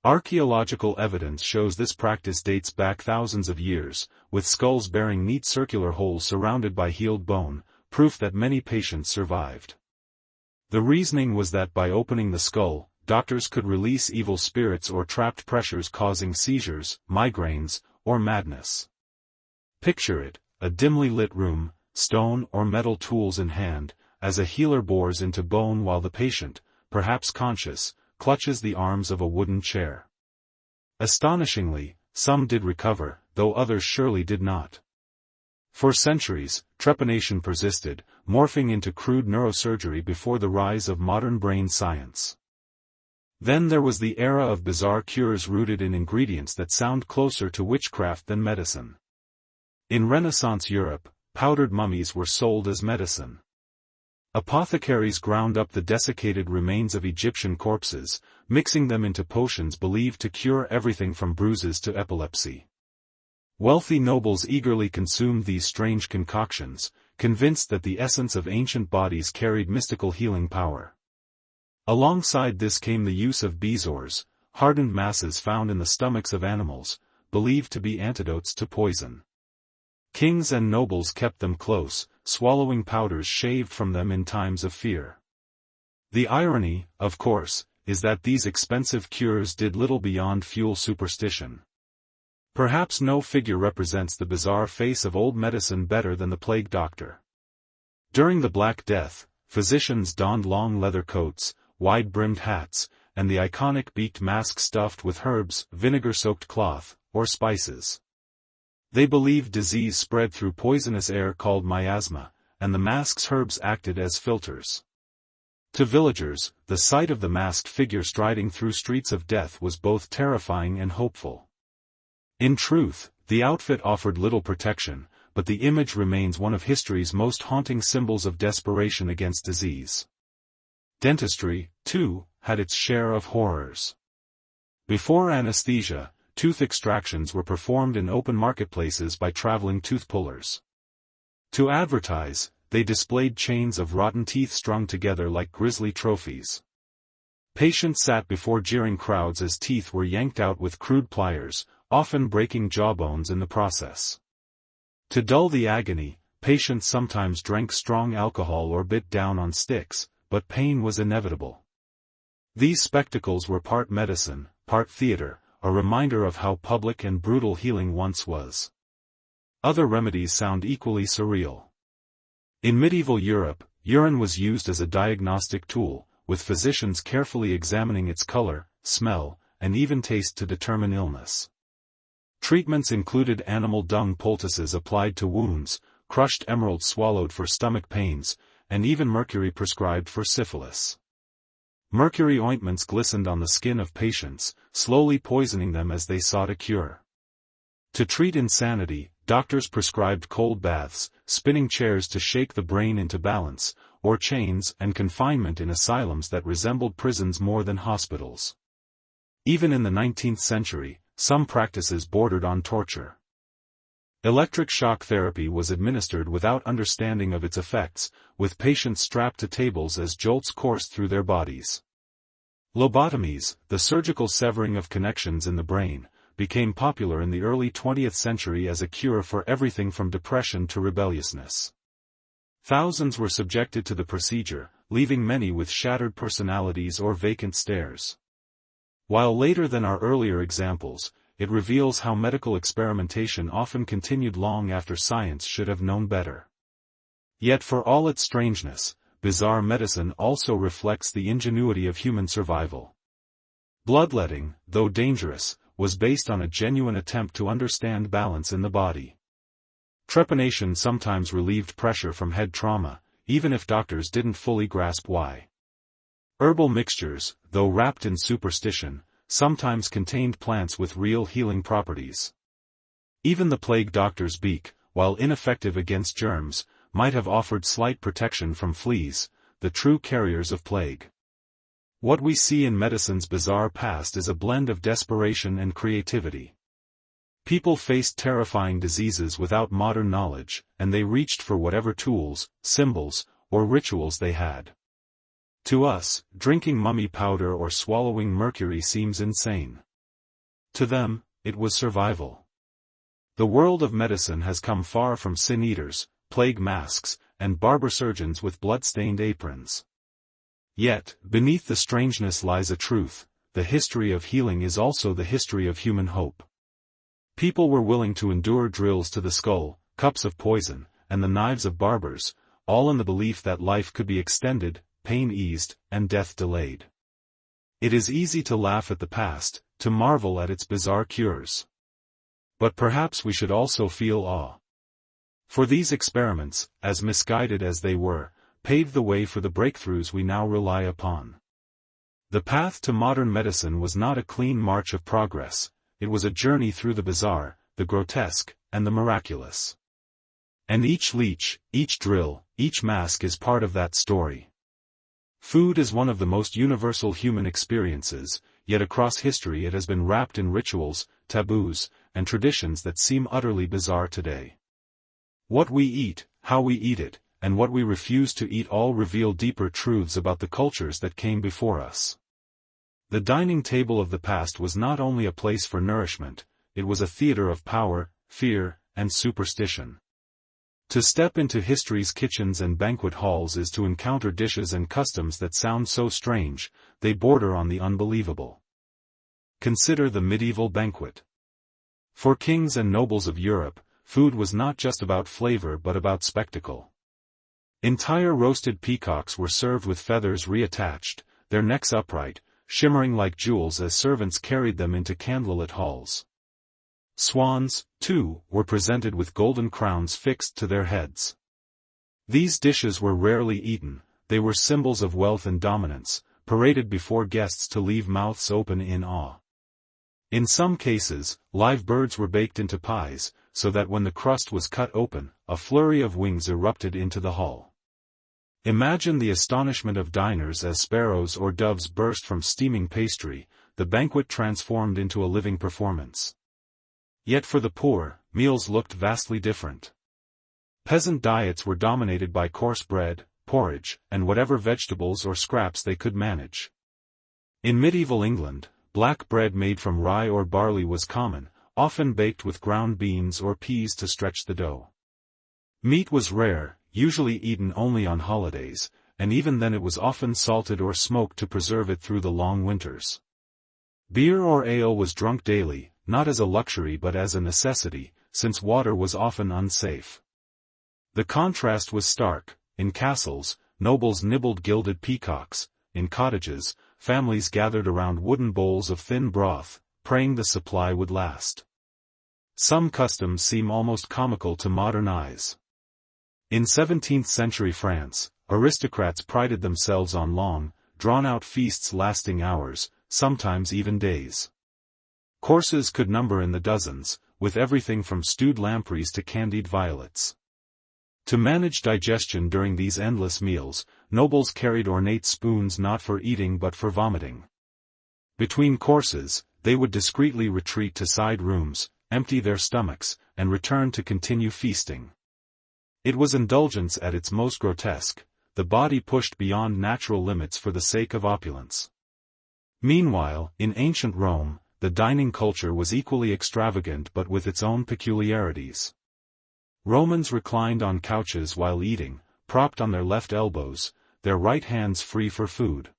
Archaeological evidence shows this practice dates back thousands of years, with skulls bearing neat circular holes surrounded by healed bone, proof that many patients survived. The reasoning was that by opening the skull, doctors could release evil spirits or trapped pressures causing seizures, migraines, or madness. Picture it, a dimly lit room, stone or metal tools in hand, as a healer bores into bone while the patient, perhaps conscious, clutches the arms of a wooden chair. Astonishingly, some did recover, though others surely did not. For centuries, trepanation persisted, morphing into crude neurosurgery before the rise of modern brain science. Then there was the era of bizarre cures rooted in ingredients that sound closer to witchcraft than medicine. In Renaissance Europe, powdered mummies were sold as medicine. Apothecaries ground up the desiccated remains of Egyptian corpses, mixing them into potions believed to cure everything from bruises to epilepsy. Wealthy nobles eagerly consumed these strange concoctions, convinced that the essence of ancient bodies carried mystical healing power. Alongside this came the use of bezoars, hardened masses found in the stomachs of animals, believed to be antidotes to poison. Kings and nobles kept them close, swallowing powders shaved from them in times of fear. The irony, of course, is that these expensive cures did little beyond fuel superstition. Perhaps no figure represents the bizarre face of old medicine better than the plague doctor. During the Black Death, physicians donned long leather coats, wide-brimmed hats, and the iconic beaked mask stuffed with herbs, vinegar-soaked cloth, or spices. They believed disease spread through poisonous air called miasma, and the mask's herbs acted as filters. To villagers, the sight of the masked figure striding through streets of death was both terrifying and hopeful. In truth, the outfit offered little protection, but the image remains one of history's most haunting symbols of desperation against disease. Dentistry, too, had its share of horrors. Before anesthesia, tooth extractions were performed in open marketplaces by traveling tooth pullers. To advertise, they displayed chains of rotten teeth strung together like grisly trophies. Patients sat before jeering crowds as teeth were yanked out with crude pliers, often breaking jawbones in the process. To dull the agony, patients sometimes drank strong alcohol or bit down on sticks, but pain was inevitable. These spectacles were part medicine, part theater, a reminder of how public and brutal healing once was. Other remedies sound equally surreal. In medieval Europe, urine was used as a diagnostic tool, with physicians carefully examining its color, smell, and even taste to determine illness. Treatments included animal dung poultices applied to wounds, crushed emerald swallowed for stomach pains, and even mercury prescribed for syphilis. Mercury ointments glistened on the skin of patients, slowly poisoning them as they sought a cure. To treat insanity, doctors prescribed cold baths, spinning chairs to shake the brain into balance, or chains and confinement in asylums that resembled prisons more than hospitals. Even in the 19th century, some practices bordered on torture. Electric shock therapy was administered without understanding of its effects, with patients strapped to tables as jolts coursed through their bodies. Lobotomies, the surgical severing of connections in the brain, became popular in the early 20th century as a cure for everything from depression to rebelliousness. Thousands were subjected to the procedure, leaving many with shattered personalities or vacant stares. While later than our earlier examples, it reveals how medical experimentation often continued long after science should have known better. Yet for all its strangeness, bizarre medicine also reflects the ingenuity of human survival. Bloodletting, though dangerous, was based on a genuine attempt to understand balance in the body. Trepanation sometimes relieved pressure from head trauma, even if doctors didn't fully grasp why. Herbal mixtures, though wrapped in superstition, sometimes contained plants with real healing properties. Even the plague doctor's beak, while ineffective against germs, might have offered slight protection from fleas, the true carriers of plague. What we see in medicine's bizarre past is a blend of desperation and creativity. People faced terrifying diseases without modern knowledge, and they reached for whatever tools, symbols, or rituals they had. To us, drinking mummy powder or swallowing mercury seems insane. To them, it was survival. The world of medicine has come far from sin-eaters, plague masks, and barber surgeons with blood-stained aprons. Yet, beneath the strangeness lies a truth: the history of healing is also the history of human hope. People were willing to endure drills to the skull, cups of poison, and the knives of barbers, all in the belief that life could be extended, pain eased, and death delayed. It is easy to laugh at the past, to marvel at its bizarre cures. But perhaps we should also feel awe. For these experiments, as misguided as they were, paved the way for the breakthroughs we now rely upon. The path to modern medicine was not a clean march of progress. It was a journey through the bizarre, the grotesque, and the miraculous. And each leech, each drill, each mask is part of that story. Food is one of the most universal human experiences, yet across history it has been wrapped in rituals, taboos, and traditions that seem utterly bizarre today. What we eat, how we eat it, and what we refuse to eat all reveal deeper truths about the cultures that came before us. The dining table of the past was not only a place for nourishment, it was a theater of power, fear, and superstition. To step into history's kitchens and banquet halls is to encounter dishes and customs that sound so strange, they border on the unbelievable. Consider the medieval banquet. For kings and nobles of Europe, food was not just about flavor but about spectacle. Entire roasted peacocks were served with feathers reattached, their necks upright, shimmering like jewels as servants carried them into candlelit halls. Swans, too, were presented with golden crowns fixed to their heads. These dishes were rarely eaten, they were symbols of wealth and dominance, paraded before guests to leave mouths open in awe. In some cases, live birds were baked into pies, so that when the crust was cut open, a flurry of wings erupted into the hall. Imagine the astonishment of diners as sparrows or doves burst from steaming pastry, the banquet transformed into a living performance. Yet for the poor, meals looked vastly different. Peasant diets were dominated by coarse bread, porridge, and whatever vegetables or scraps they could manage. In medieval England, black bread made from rye or barley was common, often baked with ground beans or peas to stretch the dough. Meat was rare, usually eaten only on holidays, and even then it was often salted or smoked to preserve it through the long winters. Beer or ale was drunk daily, not as a luxury but as a necessity, since water was often unsafe. The contrast was stark. In castles, nobles nibbled gilded peacocks; in cottages, families gathered around wooden bowls of thin broth, praying the supply would last. Some customs seem almost comical to modern eyes. In 17th-century France, aristocrats prided themselves on long, drawn-out feasts lasting hours, sometimes even days. Courses could number in the dozens, with everything from stewed lampreys to candied violets. To manage digestion during these endless meals, nobles carried ornate spoons not for eating but for vomiting. Between courses, they would discreetly retreat to side rooms, empty their stomachs, and return to continue feasting. It was indulgence at its most grotesque, the body pushed beyond natural limits for the sake of opulence. Meanwhile, in ancient Rome, the dining culture was equally extravagant but with its own peculiarities. Romans reclined on couches while eating, propped on their left elbows, their right hands free for food.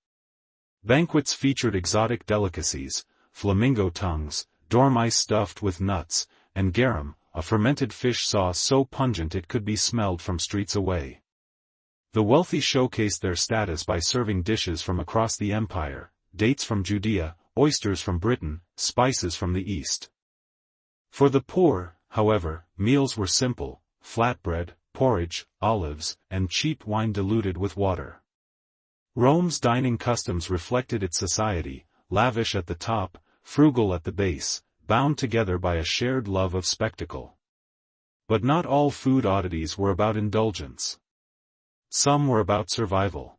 Banquets featured exotic delicacies, flamingo tongues, dormice stuffed with nuts, and garum, a fermented fish sauce so pungent it could be smelled from streets away. The wealthy showcased their status by serving dishes from across the empire, dates from Judea, oysters from Britain, spices from the East. For the poor, however, meals were simple: flatbread, porridge, olives, and cheap wine diluted with water. Rome's dining customs reflected its society, lavish at the top, frugal at the base, bound together by a shared love of spectacle. But not all food oddities were about indulgence. Some were about survival.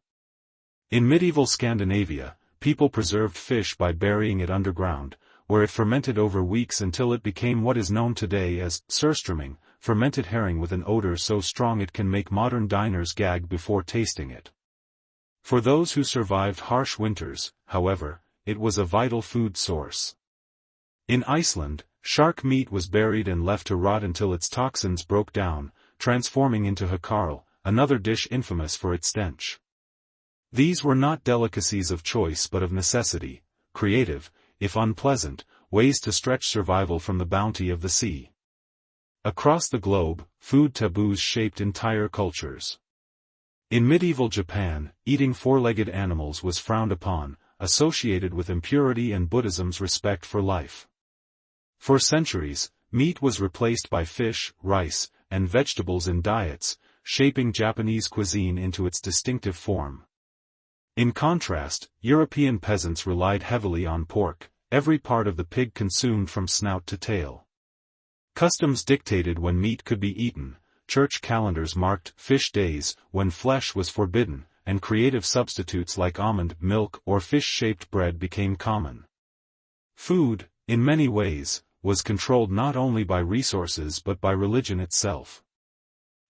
In medieval Scandinavia, people preserved fish by burying it underground, where it fermented over weeks until it became what is known today as surströmming, fermented herring with an odor so strong it can make modern diners gag before tasting it. For those who survived harsh winters, however, it was a vital food source. In Iceland, shark meat was buried and left to rot until its toxins broke down, transforming into hakarl, another dish infamous for its stench. These were not delicacies of choice but of necessity, creative, if unpleasant, ways to stretch survival from the bounty of the sea. Across the globe, food taboos shaped entire cultures. In medieval Japan, eating four-legged animals was frowned upon, associated with impurity and Buddhism's respect for life. For centuries, meat was replaced by fish, rice, and vegetables in diets, shaping Japanese cuisine into its distinctive form. In contrast, European peasants relied heavily on pork, every part of the pig consumed from snout to tail. Customs dictated when meat could be eaten, church calendars marked fish days when flesh was forbidden, and creative substitutes like almond milk or fish-shaped bread became common. Food, in many ways, was controlled not only by resources but by religion itself.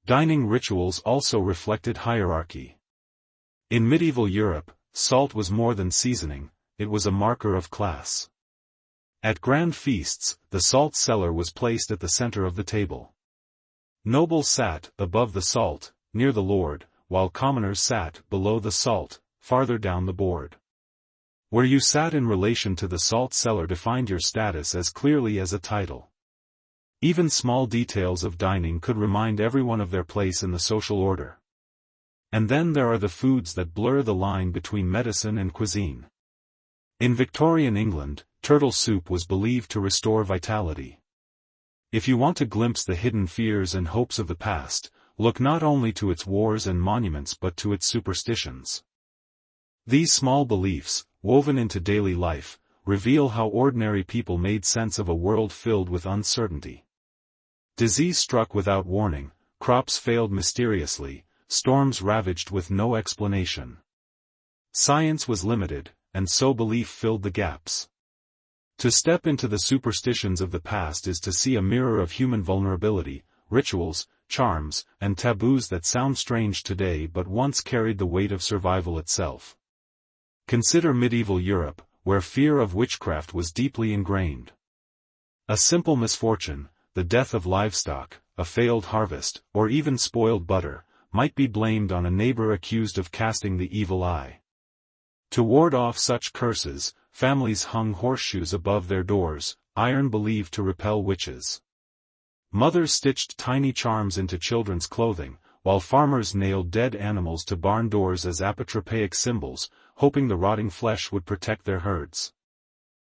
Dining rituals also reflected hierarchy. In medieval Europe, salt was more than seasoning, it was a marker of class. At grand feasts, the salt cellar was placed at the center of the table. Nobles sat above the salt, near the Lord, while commoners sat below the salt, farther down the board. Where you sat in relation to the salt cellar defined your status as clearly as a title. Even small details of dining could remind everyone of their place in the social order. And then there are the foods that blur the line between medicine and cuisine. In Victorian England, turtle soup was believed to restore vitality. If you want to glimpse the hidden fears and hopes of the past, look not only to its wars and monuments but to its superstitions. These small beliefs, woven into daily life, reveal how ordinary people made sense of a world filled with uncertainty. Disease struck without warning, crops failed mysteriously, storms ravaged with no explanation. Science was limited, and so belief filled the gaps. To step into the superstitions of the past is to see a mirror of human vulnerability, rituals, charms, and taboos that sound strange today but once carried the weight of survival itself. Consider medieval Europe, where fear of witchcraft was deeply ingrained. A simple misfortune, the death of livestock, a failed harvest, or even spoiled butter, might be blamed on a neighbor accused of casting the evil eye. To ward off such curses, families hung horseshoes above their doors, iron believed to repel witches. Mothers stitched tiny charms into children's clothing, while farmers nailed dead animals to barn doors as apotropaic symbols, hoping the rotting flesh would protect their herds.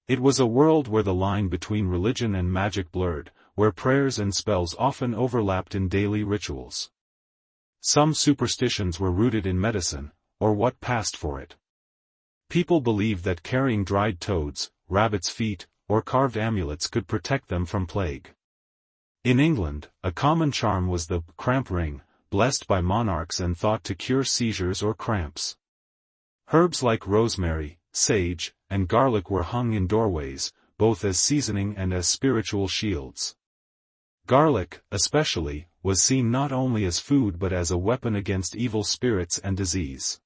It was a world where the line between religion and magic blurred, where prayers and spells often overlapped in daily rituals. Some superstitions were rooted in medicine, or what passed for it. People believed that carrying dried toads, rabbits' feet, or carved amulets could protect them from plague. In England, a common charm was the cramp ring, blessed by monarchs and thought to cure seizures or cramps. Herbs like rosemary, sage, and garlic were hung in doorways, both as seasoning and as spiritual shields. Garlic, especially, was seen not only as food but as a weapon against evil spirits and disease.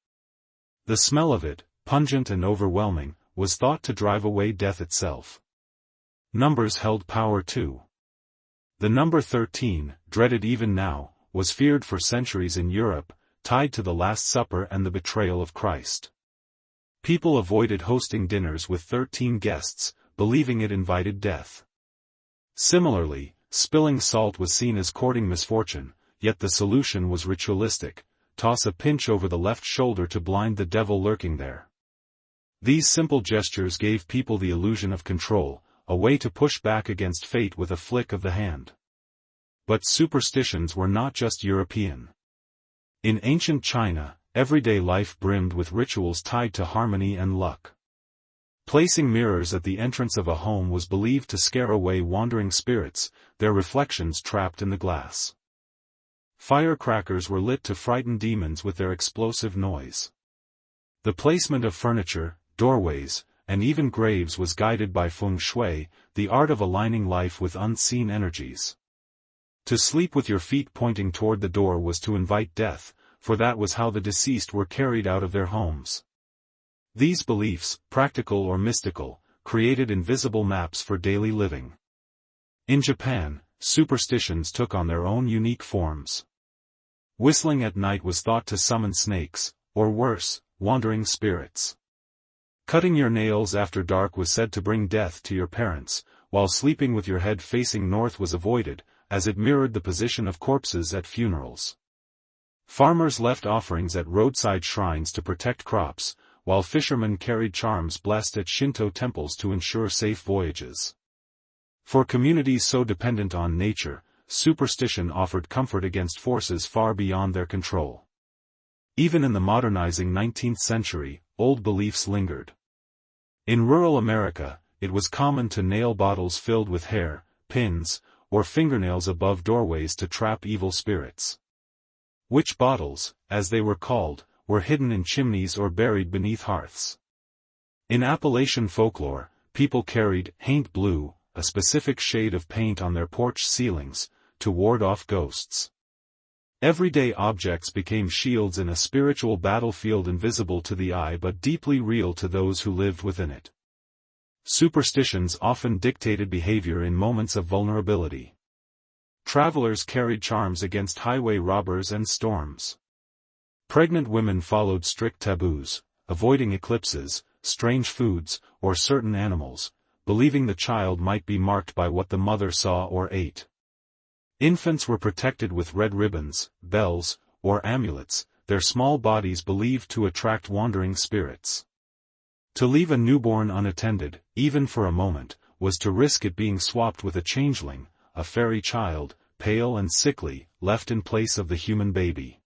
The smell of it, pungent and overwhelming, was thought to drive away death itself. Numbers held power too. The number 13, dreaded even now, was feared for centuries in Europe, tied to the Last Supper and the betrayal of Christ. People avoided hosting dinners with 13 guests, believing it invited death. Similarly, spilling salt was seen as courting misfortune, yet the solution was ritualistic: toss a pinch over the left shoulder to blind the devil lurking there. These simple gestures gave people the illusion of control, a way to push back against fate with a flick of the hand. But superstitions were not just European. In ancient China, everyday life brimmed with rituals tied to harmony and luck. Placing mirrors at the entrance of a home was believed to scare away wandering spirits, their reflections trapped in the glass. Firecrackers were lit to frighten demons with their explosive noise. The placement of furniture, doorways, and even graves was guided by feng shui, the art of aligning life with unseen energies. To sleep with your feet pointing toward the door was to invite death, for that was how the deceased were carried out of their homes. These beliefs, practical or mystical, created invisible maps for daily living. In Japan, superstitions took on their own unique forms. Whistling at night was thought to summon snakes, or worse, wandering spirits. Cutting your nails after dark was said to bring death to your parents, while sleeping with your head facing north was avoided, as it mirrored the position of corpses at funerals. Farmers left offerings at roadside shrines to protect crops, while fishermen carried charms blessed at Shinto temples to ensure safe voyages. For communities so dependent on nature, superstition offered comfort against forces far beyond their control. Even in the modernizing 19th century, old beliefs lingered. In rural America, it was common to nail bottles filled with hair, pins, or fingernails above doorways to trap evil spirits. Witch bottles, as they were called, were hidden in chimneys or buried beneath hearths. In Appalachian folklore, people carried haint blue, a specific shade of paint on their porch ceilings, to ward off ghosts. Everyday objects became shields in a spiritual battlefield invisible to the eye but deeply real to those who lived within it. Superstitions often dictated behavior in moments of vulnerability. Travelers carried charms against highway robbers and storms. Pregnant women followed strict taboos, avoiding eclipses, strange foods, or certain animals, believing the child might be marked by what the mother saw or ate. Infants were protected with red ribbons, bells, or amulets, their small bodies believed to attract wandering spirits. To leave a newborn unattended, even for a moment, was to risk it being swapped with a changeling, a fairy child, pale and sickly, left in place of the human baby.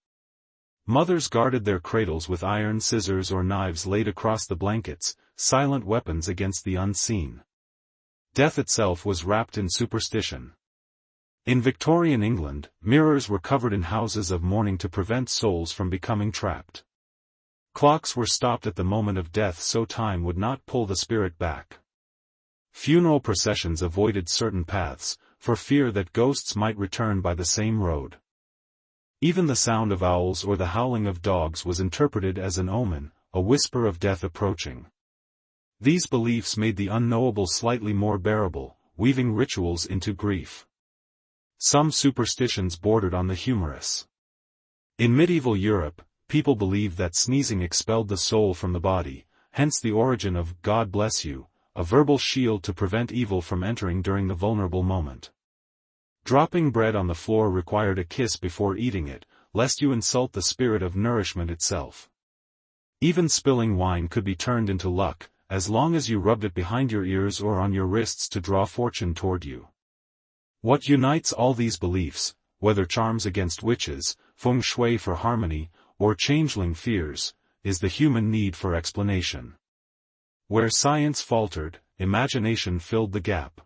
Mothers guarded their cradles with iron scissors or knives laid across the blankets, silent weapons against the unseen. Death itself was wrapped in superstition. In Victorian England, mirrors were covered in houses of mourning to prevent souls from becoming trapped. Clocks were stopped at the moment of death so time would not pull the spirit back. Funeral processions avoided certain paths, for fear that ghosts might return by the same road. Even the sound of owls or the howling of dogs was interpreted as an omen, a whisper of death approaching. These beliefs made the unknowable slightly more bearable, weaving rituals into grief. Some superstitions bordered on the humorous. In medieval Europe, people believed that sneezing expelled the soul from the body, hence the origin of "God bless you," a verbal shield to prevent evil from entering during the vulnerable moment. Dropping bread on the floor required a kiss before eating it, lest you insult the spirit of nourishment itself. Even spilling wine could be turned into luck, as long as you rubbed it behind your ears or on your wrists to draw fortune toward you. What unites all these beliefs, whether charms against witches, feng shui for harmony, or changeling fears, is the human need for explanation. Where science faltered, imagination filled the gap.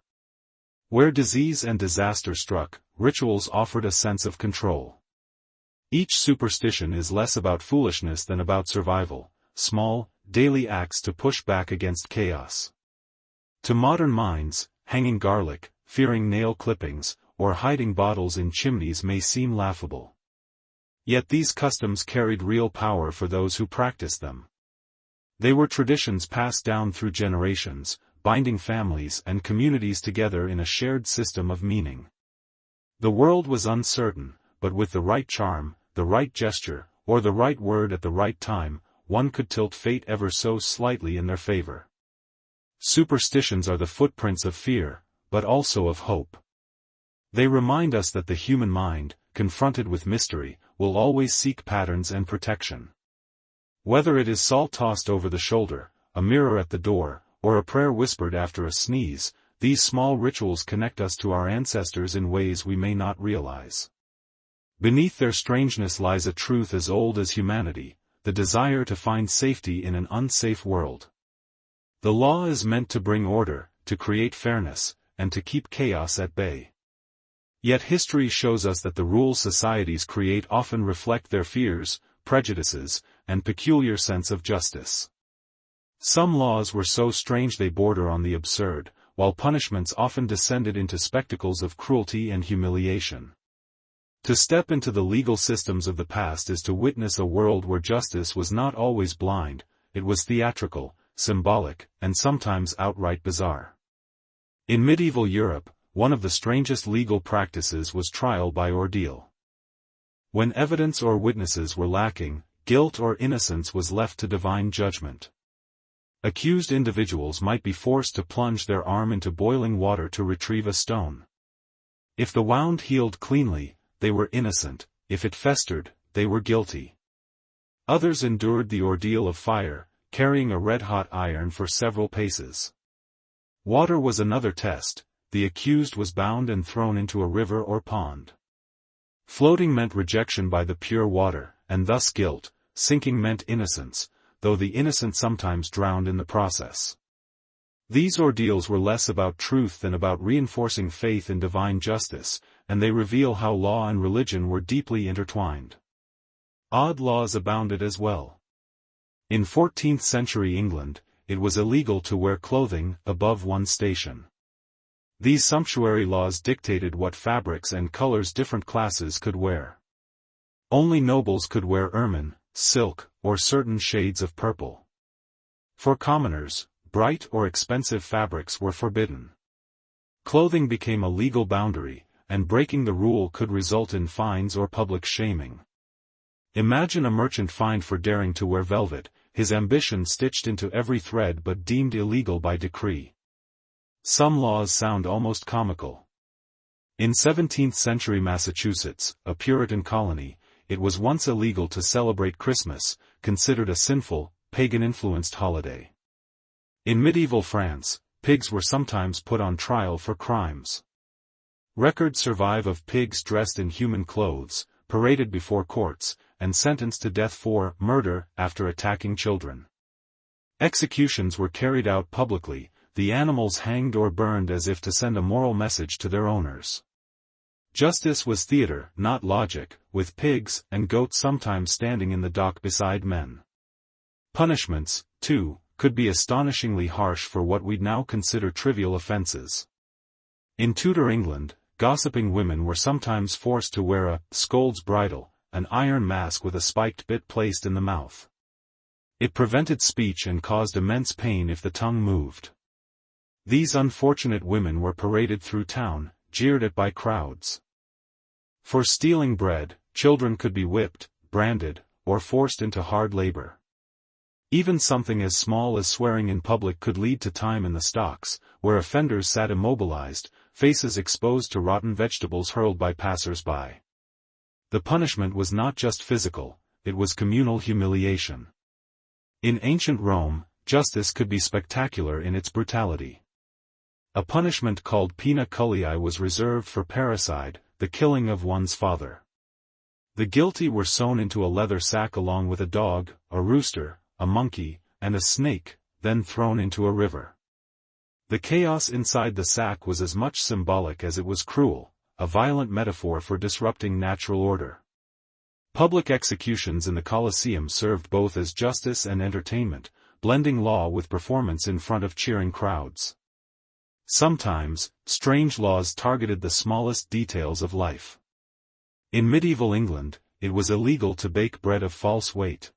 Where disease and disaster struck, rituals offered a sense of control. Each superstition is less about foolishness than about survival, small, daily acts to push back against chaos. To modern minds, hanging garlic, fearing nail clippings, or hiding bottles in chimneys may seem laughable. Yet these customs carried real power for those who practiced them. They were traditions passed down through generations, binding families and communities together in a shared system of meaning. The world was uncertain, but with the right charm, the right gesture, or the right word at the right time, one could tilt fate ever so slightly in their favor. Superstitions are the footprints of fear, but also of hope. They remind us that the human mind, confronted with mystery, will always seek patterns and protection. Whether it is salt tossed over the shoulder, a mirror at the door, or a prayer whispered after a sneeze, these small rituals connect us to our ancestors in ways we may not realize. Beneath their strangeness lies a truth as old as humanity, the desire to find safety in an unsafe world. The law is meant to bring order, to create fairness, and to keep chaos at bay. Yet history shows us that the rules societies create often reflect their fears, prejudices, and peculiar sense of justice. Some laws were so strange they border on the absurd, while punishments often descended into spectacles of cruelty and humiliation. To step into the legal systems of the past is to witness a world where justice was not always blind, it was theatrical, symbolic, and sometimes outright bizarre. In medieval Europe, one of the strangest legal practices was trial by ordeal. When evidence or witnesses were lacking, guilt or innocence was left to divine judgment. Accused individuals might be forced to plunge their arm into boiling water to retrieve a stone. If the wound healed cleanly, they were innocent; if it festered, they were guilty. Others endured the ordeal of fire, carrying a red-hot iron for several paces. Water was another test; the accused was bound and thrown into a river or pond. Floating meant rejection by the pure water, and thus guilt; sinking meant innocence, though the innocent sometimes drowned in the process. These ordeals were less about truth than about reinforcing faith in divine justice, and they reveal how law and religion were deeply intertwined. Odd laws abounded as well. In 14th-century England, it was illegal to wear clothing above one's station. These sumptuary laws dictated what fabrics and colors different classes could wear. Only nobles could wear ermine, silk, or certain shades of purple. For commoners, bright or expensive fabrics were forbidden. Clothing became a legal boundary, and breaking the rule could result in fines or public shaming. Imagine a merchant fined for daring to wear velvet, his ambition stitched into every thread but deemed illegal by decree. Some laws sound almost comical. In 17th-century Massachusetts, a Puritan colony, it was once illegal to celebrate Christmas, considered a sinful, pagan-influenced holiday. In medieval France, pigs were sometimes put on trial for crimes. Records survive of pigs dressed in human clothes, paraded before courts, and sentenced to death for murder after attacking children. Executions were carried out publicly, the animals hanged or burned as if to send a moral message to their owners. Justice was theater, not logic, with pigs and goats sometimes standing in the dock beside men. Punishments, too, could be astonishingly harsh for what we'd now consider trivial offenses. In Tudor England, gossiping women were sometimes forced to wear a scold's bridle, an iron mask with a spiked bit placed in the mouth. It prevented speech and caused immense pain if the tongue moved. These unfortunate women were paraded through town, jeered at by crowds. For stealing bread, children could be whipped, branded, or forced into hard labor. Even something as small as swearing in public could lead to time in the stocks, where offenders sat immobilized, faces exposed to rotten vegetables hurled by passers-by. The punishment was not just physical, it was communal humiliation. In ancient Rome, justice could be spectacular in its brutality. A punishment called pena culiae was reserved for parricide, the killing of one's father. The guilty were sewn into a leather sack along with a dog, a rooster, a monkey, and a snake, then thrown into a river. The chaos inside the sack was as much symbolic as it was cruel, a violent metaphor for disrupting natural order. Public executions in the Colosseum served both as justice and entertainment, blending law with performance in front of cheering crowds. Sometimes, strange laws targeted the smallest details of life. In medieval England, it was illegal to bake bread of false weight.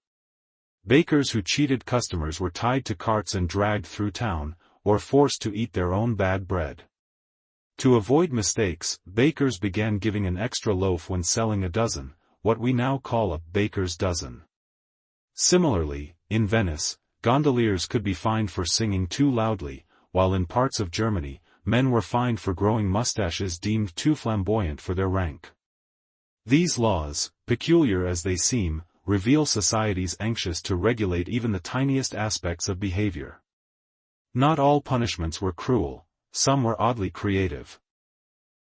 Bakers who cheated customers were tied to carts and dragged through town, or forced to eat their own bad bread. To avoid mistakes, bakers began giving an extra loaf when selling a dozen, what we now call a baker's dozen. Similarly, in Venice, gondoliers could be fined for singing too loudly, while in parts of Germany, men were fined for growing mustaches deemed too flamboyant for their rank. These laws, peculiar as they seem, reveal societies anxious to regulate even the tiniest aspects of behavior. Not all punishments were cruel, some were oddly creative.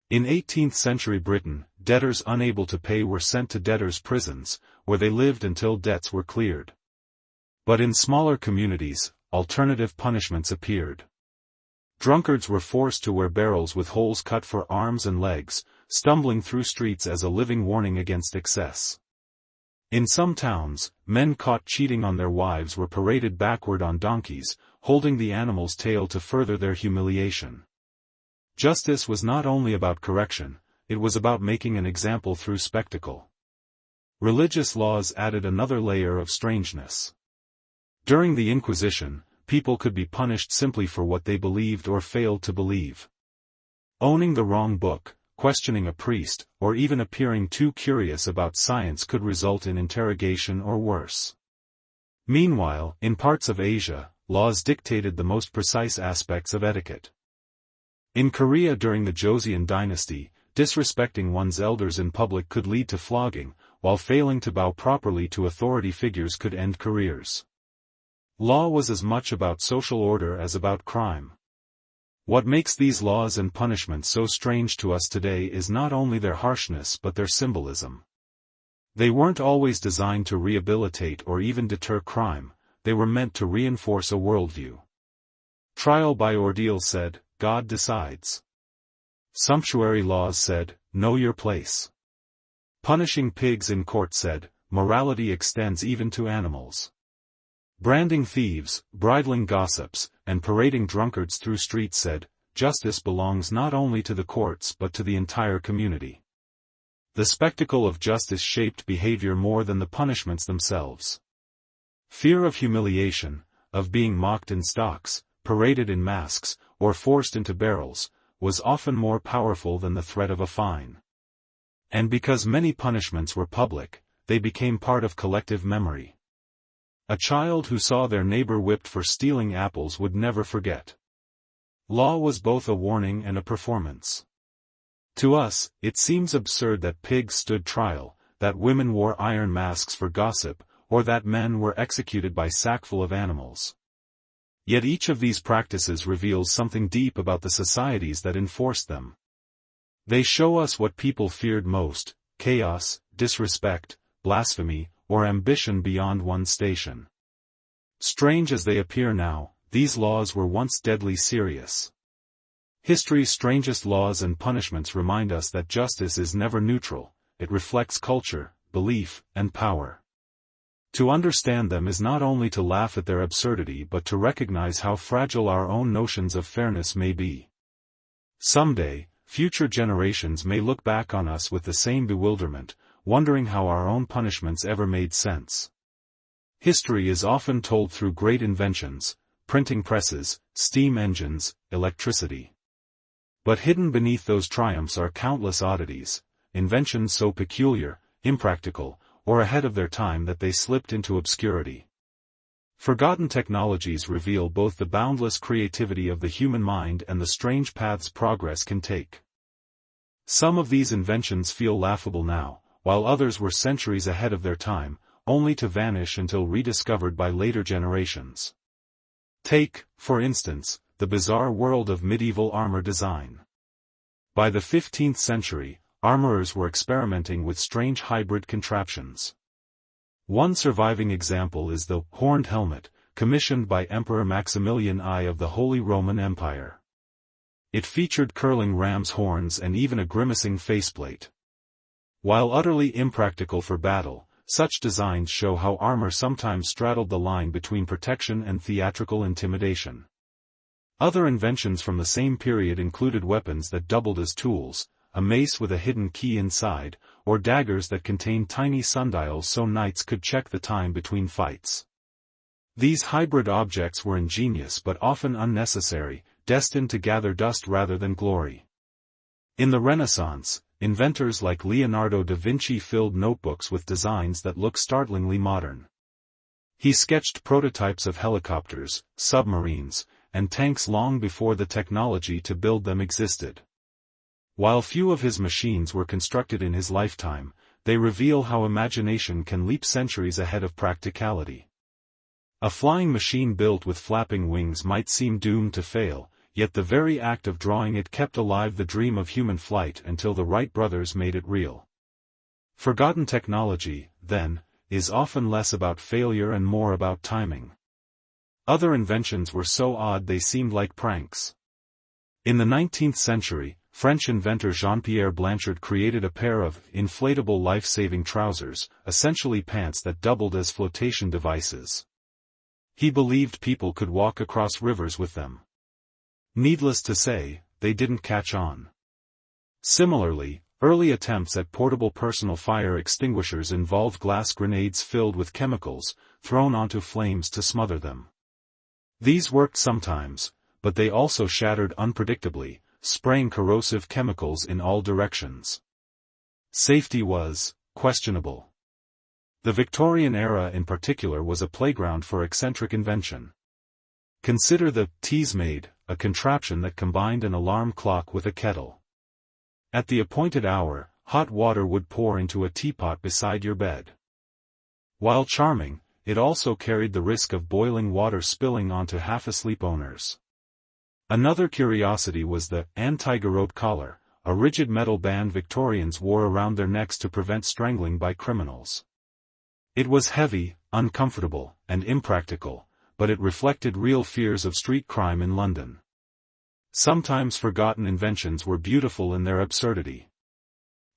In 18th-century Britain, debtors unable to pay were sent to debtors' prisons, where they lived until debts were cleared. But in smaller communities, alternative punishments appeared. Drunkards were forced to wear barrels with holes cut for arms and legs, stumbling through streets as a living warning against excess. In some towns, men caught cheating on their wives were paraded backward on donkeys, holding the animal's tail to further their humiliation. Justice was not only about correction, it was about making an example through spectacle. Religious laws added another layer of strangeness. During the Inquisition, people could be punished simply for what they believed or failed to believe. Owning the wrong book, questioning a priest, or even appearing too curious about science could result in interrogation or worse. Meanwhile, in parts of Asia, laws dictated the most precise aspects of etiquette. In Korea during the Joseon dynasty, disrespecting one's elders in public could lead to flogging, while failing to bow properly to authority figures could end careers. Law was as much about social order as about crime. What makes these laws and punishments so strange to us today is not only their harshness but their symbolism. They weren't always designed to rehabilitate or even deter crime, they were meant to reinforce a worldview. Trial by ordeal said, God decides. Sumptuary laws said, know your place. Punishing pigs in court said, morality extends even to animals. Branding thieves, bridling gossips, and parading drunkards through streets said, justice belongs not only to the courts but to the entire community. The spectacle of justice shaped behavior more than the punishments themselves. Fear of humiliation, of being mocked in stocks, paraded in masks, or forced into barrels, was often more powerful than the threat of a fine. And because many punishments were public, they became part of collective memory. A child who saw their neighbor whipped for stealing apples would never forget. Law was both a warning and a performance. To us, it seems absurd that pigs stood trial, that women wore iron masks for gossip, or that men were executed by sackful of animals. Yet each of these practices reveals something deep about the societies that enforced them. They show us what people feared most: chaos, disrespect, blasphemy, or ambition beyond one's station. Strange as they appear now, these laws were once deadly serious. History's strangest laws and punishments remind us that justice is never neutral, it reflects culture, belief, and power. To understand them is not only to laugh at their absurdity but to recognize how fragile our own notions of fairness may be. Someday, future generations may look back on us with the same bewilderment, wondering how our own punishments ever made sense. History is often told through great inventions, printing presses, steam engines, electricity. But hidden beneath those triumphs are countless oddities, inventions so peculiar, impractical, or ahead of their time that they slipped into obscurity. Forgotten technologies reveal both the boundless creativity of the human mind and the strange paths progress can take. Some of these inventions feel laughable now, while others were centuries ahead of their time, only to vanish until rediscovered by later generations. Take, for instance, the bizarre world of medieval armor design. By the 15th century, armorers were experimenting with strange hybrid contraptions. One surviving example is the horned helmet, commissioned by Emperor Maximilian I of the Holy Roman Empire. It featured curling ram's horns and even a grimacing faceplate. While utterly impractical for battle, such designs show how armor sometimes straddled the line between protection and theatrical intimidation. Other inventions from the same period included weapons that doubled as tools, a mace with a hidden key inside, or daggers that contained tiny sundials so knights could check the time between fights. These hybrid objects were ingenious but often unnecessary, destined to gather dust rather than glory. In the Renaissance, inventors like Leonardo da Vinci filled notebooks with designs that look startlingly modern. He sketched prototypes of helicopters, submarines, and tanks long before the technology to build them existed. While few of his machines were constructed in his lifetime, they reveal how imagination can leap centuries ahead of practicality. A flying machine built with flapping wings might seem doomed to fail, yet the very act of drawing it kept alive the dream of human flight until the Wright brothers made it real. Forgotten technology, then, is often less about failure and more about timing. Other inventions were so odd they seemed like pranks. In the 19th century, French inventor Jean-Pierre Blanchard created a pair of inflatable life-saving trousers, essentially pants that doubled as flotation devices. He believed people could walk across rivers with them. Needless to say, they didn't catch on. Similarly, early attempts at portable personal fire extinguishers involved glass grenades filled with chemicals, thrown onto flames to smother them. These worked sometimes, but they also shattered unpredictably, spraying corrosive chemicals in all directions. Safety was questionable. The Victorian era in particular was a playground for eccentric invention. Consider the teasmaid, a contraption that combined an alarm clock with a kettle. At the appointed hour, hot water would pour into a teapot beside your bed. While charming, it also carried the risk of boiling water spilling onto half-asleep owners. Another curiosity was the anti-garrote collar, a rigid metal band Victorians wore around their necks to prevent strangling by criminals. It was heavy, uncomfortable, and impractical, but it reflected real fears of street crime in London. Sometimes forgotten inventions were beautiful in their absurdity.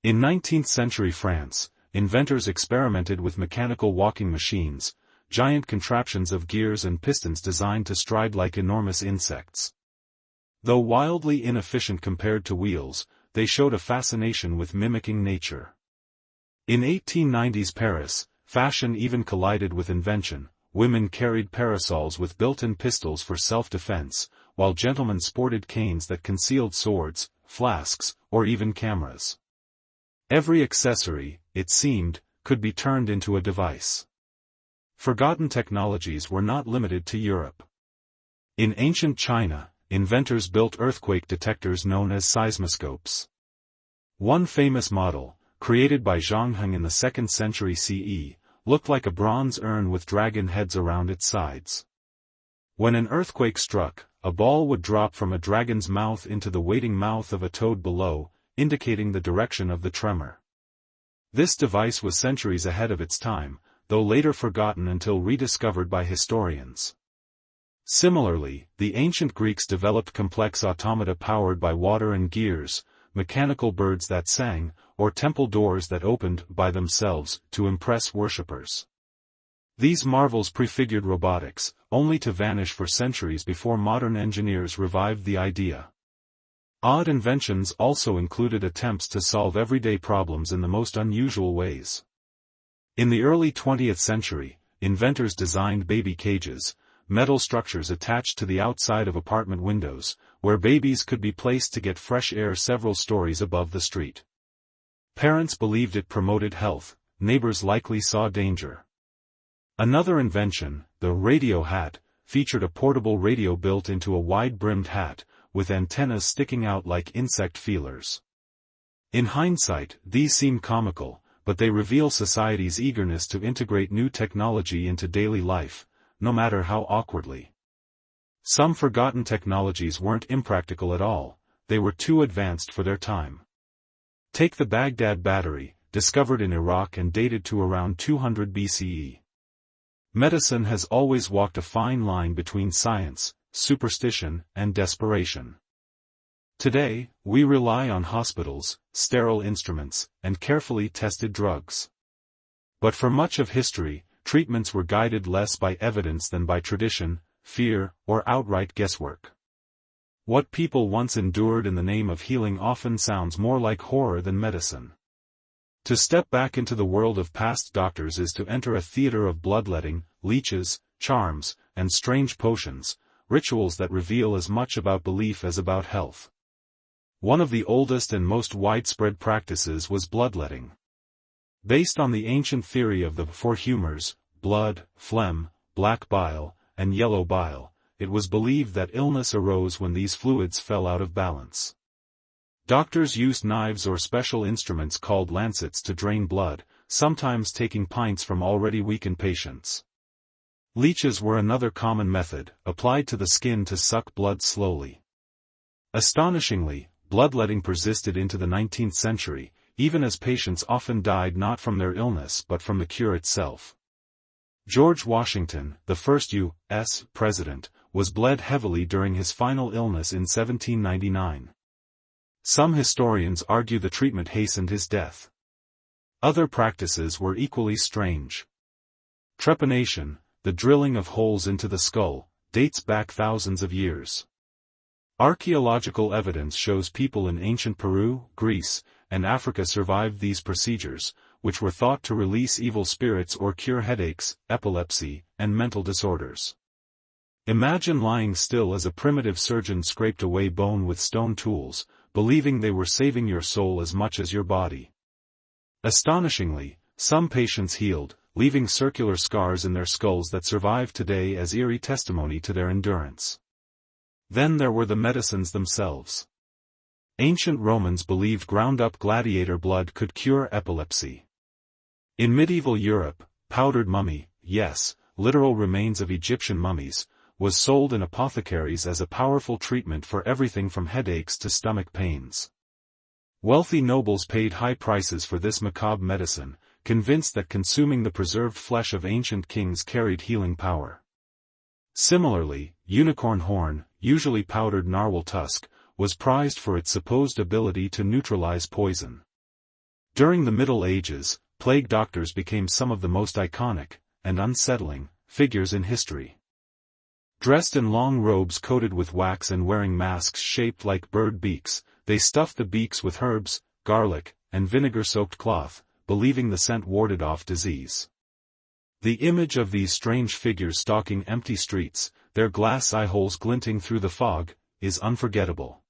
In 19th-century France, inventors experimented with mechanical walking machines, giant contraptions of gears and pistons designed to stride like enormous insects. Though wildly inefficient compared to wheels, they showed a fascination with mimicking nature. In 1890s Paris, fashion even collided with invention. Women carried parasols with built-in pistols for self-defense, while gentlemen sported canes that concealed swords, flasks, or even cameras. Every accessory, it seemed, could be turned into a device. Forgotten technologies were not limited to Europe. In ancient China, inventors built earthquake detectors known as seismoscopes. One famous model, created by Zhang Heng in the 2nd century CE, looked like a bronze urn with dragon heads around its sides. When an earthquake struck, a ball would drop from a dragon's mouth into the waiting mouth of a toad below, indicating the direction of the tremor. This device was centuries ahead of its time, though later forgotten until rediscovered by historians. Similarly, the ancient Greeks developed complex automata powered by water and gears, mechanical birds that sang, or temple doors that opened by themselves to impress worshippers. These marvels prefigured robotics, only to vanish for centuries before modern engineers revived the idea. Odd inventions also included attempts to solve everyday problems in the most unusual ways. In the early 20th century, inventors designed baby cages, metal structures attached to the outside of apartment windows, where babies could be placed to get fresh air several stories above the street. Parents believed it promoted health, neighbors likely saw danger. Another invention, the radio hat, featured a portable radio built into a wide-brimmed hat, with antennas sticking out like insect feelers. In hindsight, these seem comical, but they reveal society's eagerness to integrate new technology into daily life, no matter how awkwardly. Some forgotten technologies weren't impractical at all, they were too advanced for their time. Take the Baghdad battery, discovered in Iraq and dated to around 200 BCE. Medicine has always walked a fine line between science, superstition, and desperation. Today, we rely on hospitals, sterile instruments, and carefully tested drugs. But for much of history, treatments were guided less by evidence than by tradition, fear, or outright guesswork. What people once endured in the name of healing often sounds more like horror than medicine. To step back into the world of past doctors is to enter a theater of bloodletting, leeches, charms, and strange potions, rituals that reveal as much about belief as about health. One of the oldest and most widespread practices was bloodletting. Based on the ancient theory of the four humors, blood, phlegm, black bile, and yellow bile, it was believed that illness arose when these fluids fell out of balance. Doctors used knives or special instruments called lancets to drain blood, sometimes taking pints from already weakened patients. Leeches were another common method, applied to the skin to suck blood slowly. Astonishingly, bloodletting persisted into the 19th century, even as patients often died not from their illness but from the cure itself. George Washington, the first U.S. president, was bled heavily during his final illness in 1799. Some historians argue the treatment hastened his death. Other practices were equally strange. Trepanation, the drilling of holes into the skull, dates back thousands of years. Archaeological evidence shows people in ancient Peru, Greece, and Africa survived these procedures, which were thought to release evil spirits or cure headaches, epilepsy, and mental disorders. Imagine lying still as a primitive surgeon scraped away bone with stone tools, believing they were saving your soul as much as your body. Astonishingly, some patients healed, leaving circular scars in their skulls that survive today as eerie testimony to their endurance. Then there were the medicines themselves. Ancient Romans believed ground-up gladiator blood could cure epilepsy. In medieval Europe, powdered mummy, yes, literal remains of Egyptian mummies, was sold in apothecaries as a powerful treatment for everything from headaches to stomach pains. Wealthy nobles paid high prices for this macabre medicine, convinced that consuming the preserved flesh of ancient kings carried healing power. Similarly, unicorn horn, usually powdered narwhal tusk, was prized for its supposed ability to neutralize poison. During the Middle Ages, plague doctors became some of the most iconic, and unsettling, figures in history. Dressed in long robes coated with wax and wearing masks shaped like bird beaks, they stuffed the beaks with herbs, garlic, and vinegar-soaked cloth, believing the scent warded off disease. The image of these strange figures stalking empty streets, their glass eye-holes glinting through the fog, is unforgettable.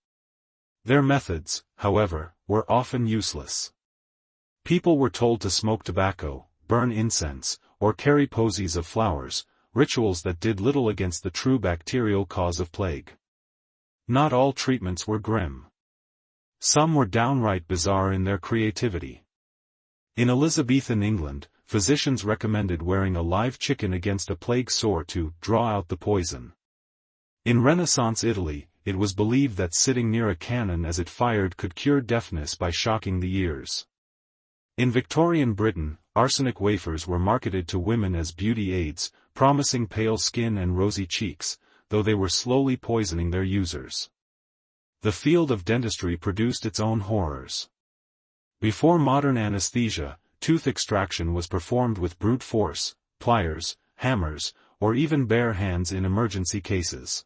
Their methods, however, were often useless. People were told to smoke tobacco, burn incense, or carry posies of flowers, rituals that did little against the true bacterial cause of plague. Not all treatments were grim. Some were downright bizarre in their creativity. In Elizabethan England, physicians recommended wearing a live chicken against a plague sore to draw out the poison. In Renaissance Italy, it was believed that sitting near a cannon as it fired could cure deafness by shocking the ears. In Victorian Britain, arsenic wafers were marketed to women as beauty aids, promising pale skin and rosy cheeks, though they were slowly poisoning their users. The field of dentistry produced its own horrors. Before modern anesthesia, tooth extraction was performed with brute force, pliers, hammers, or even bare hands in emergency cases.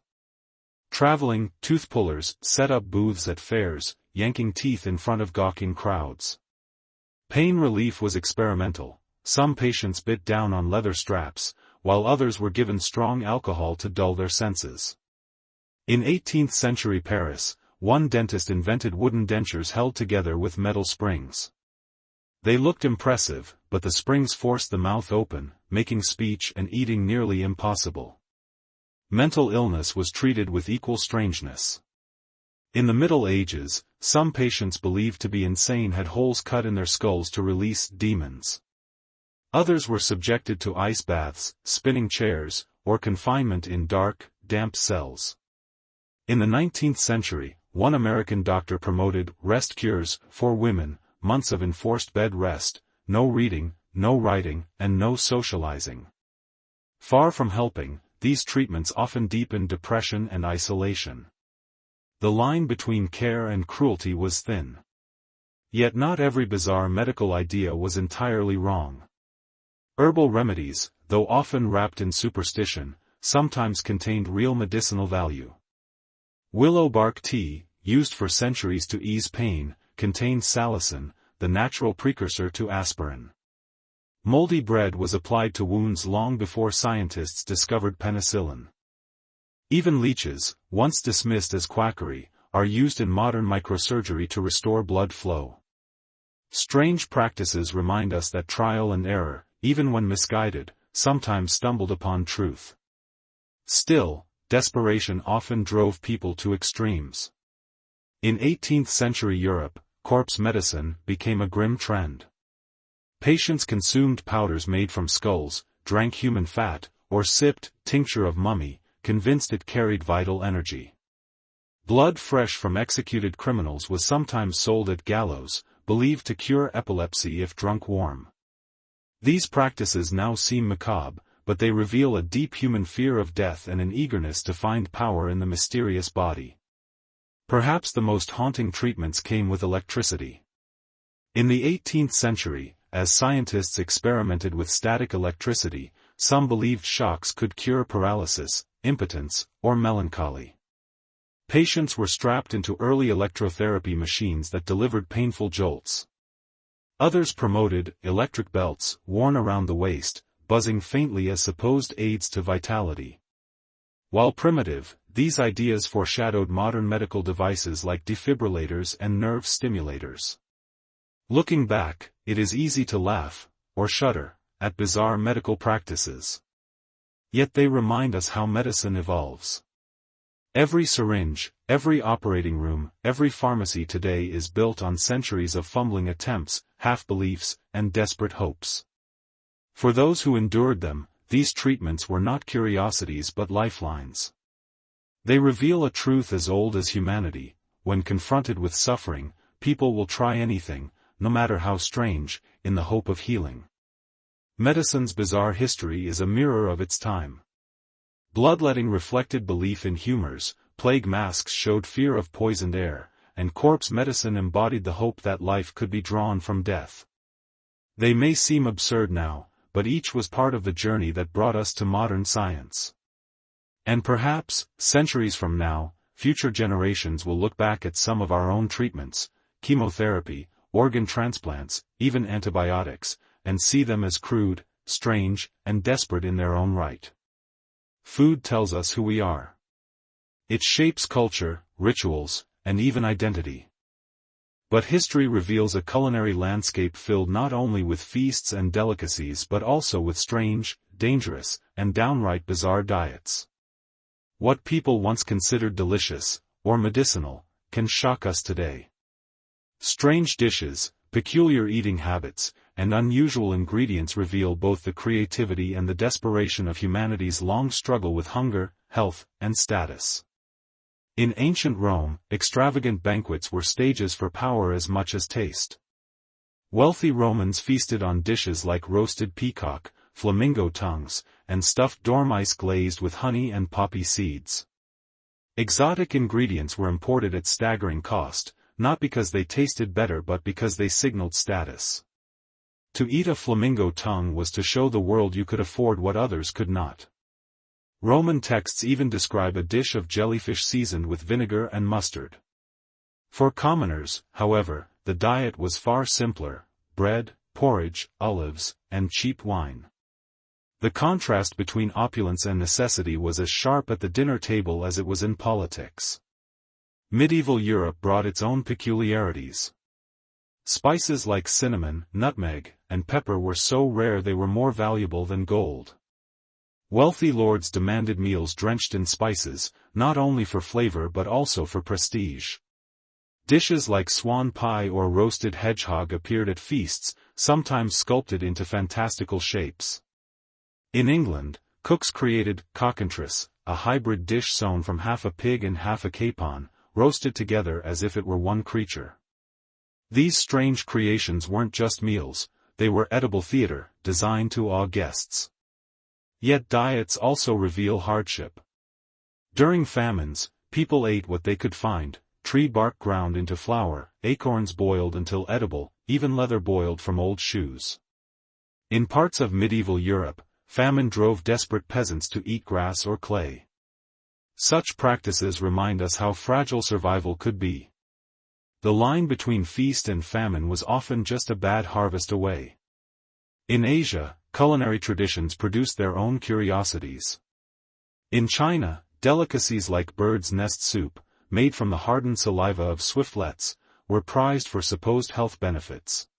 Traveling tooth pullers set up booths at fairs, yanking teeth in front of gawking crowds. Pain relief was experimental. Some patients bit down on leather straps, while others were given strong alcohol to dull their senses. In 18th-century Paris, one dentist invented wooden dentures held together with metal springs. They looked impressive, but the springs forced the mouth open, making speech and eating nearly impossible. Mental illness was treated with equal strangeness. In the Middle Ages, some patients believed to be insane had holes cut in their skulls to release demons. Others were subjected to ice baths, spinning chairs, or confinement in dark, damp cells. In the 19th century, one American doctor promoted rest cures for women, months of enforced bed rest, no reading, no writing, and no socializing. Far from helping, these treatments often deepened depression and isolation. The line between care and cruelty was thin. Yet not every bizarre medical idea was entirely wrong. Herbal remedies, though often wrapped in superstition, sometimes contained real medicinal value. Willow bark tea, used for centuries to ease pain, contained salicin, the natural precursor to aspirin. Moldy bread was applied to wounds long before scientists discovered penicillin. Even leeches, once dismissed as quackery, are used in modern microsurgery to restore blood flow. Strange practices remind us that trial and error, even when misguided, sometimes stumbled upon truth. Still, desperation often drove people to extremes. In 18th-century Europe, corpse medicine became a grim trend. Patients consumed powders made from skulls, drank human fat, or sipped tincture of mummy, convinced it carried vital energy. Blood fresh from executed criminals was sometimes sold at gallows, believed to cure epilepsy if drunk warm. These practices now seem macabre, but they reveal a deep human fear of death and an eagerness to find power in the mysterious body. Perhaps the most haunting treatments came with electricity. In the 18th century, as scientists experimented with static electricity, some believed shocks could cure paralysis, impotence, or melancholy. Patients were strapped into early electrotherapy machines that delivered painful jolts. Others promoted electric belts, worn around the waist, buzzing faintly as supposed aids to vitality. While primitive, these ideas foreshadowed modern medical devices like defibrillators and nerve stimulators. Looking back, it is easy to laugh, or shudder, at bizarre medical practices. Yet they remind us how medicine evolves. Every syringe, every operating room, every pharmacy today is built on centuries of fumbling attempts, half-beliefs, and desperate hopes. For those who endured them, these treatments were not curiosities but lifelines. They reveal a truth as old as humanity: when confronted with suffering, people will try anything, no matter how strange, in the hope of healing. Medicine's bizarre history is a mirror of its time. Bloodletting reflected belief in humors, plague masks showed fear of poisoned air, and corpse medicine embodied the hope that life could be drawn from death. They may seem absurd now, but each was part of the journey that brought us to modern science. And perhaps, centuries from now, future generations will look back at some of our own treatments, chemotherapy, organ transplants, even antibiotics, and see them as crude, strange, and desperate in their own right. Food tells us who we are. It shapes culture, rituals, and even identity. But history reveals a culinary landscape filled not only with feasts and delicacies but also with strange, dangerous, and downright bizarre diets. What people once considered delicious, or medicinal, can shock us today. Strange dishes, peculiar eating habits, and unusual ingredients reveal both the creativity and the desperation of humanity's long struggle with hunger, health, and status. In ancient Rome, extravagant banquets were stages for power as much as taste. Wealthy Romans feasted on dishes like roasted peacock, flamingo tongues, and stuffed dormice glazed with honey and poppy seeds. Exotic ingredients were imported at staggering cost, not because they tasted better but because they signaled status. To eat a flamingo tongue was to show the world you could afford what others could not. Roman texts even describe a dish of jellyfish seasoned with vinegar and mustard. For commoners, however, the diet was far simpler: bread, porridge, olives, and cheap wine. The contrast between opulence and necessity was as sharp at the dinner table as it was in politics. Medieval Europe brought its own peculiarities. Spices like cinnamon, nutmeg, and pepper were so rare they were more valuable than gold. Wealthy lords demanded meals drenched in spices, not only for flavor but also for prestige. Dishes like swan pie or roasted hedgehog appeared at feasts, sometimes sculpted into fantastical shapes. In England, cooks created cockantrice, a hybrid dish sewn from half a pig and half a capon, roasted together as if it were one creature. These strange creations weren't just meals, they were edible theater, designed to awe guests. Yet diets also reveal hardship. During famines, people ate what they could find: tree bark ground into flour, acorns boiled until edible, even leather boiled from old shoes. In parts of medieval Europe, famine drove desperate peasants to eat grass or clay. Such practices remind us how fragile survival could be. The line between feast and famine was often just a bad harvest away. In Asia, culinary traditions produced their own curiosities. In China, delicacies like bird's nest soup, made from the hardened saliva of swiftlets, were prized for supposed health benefits.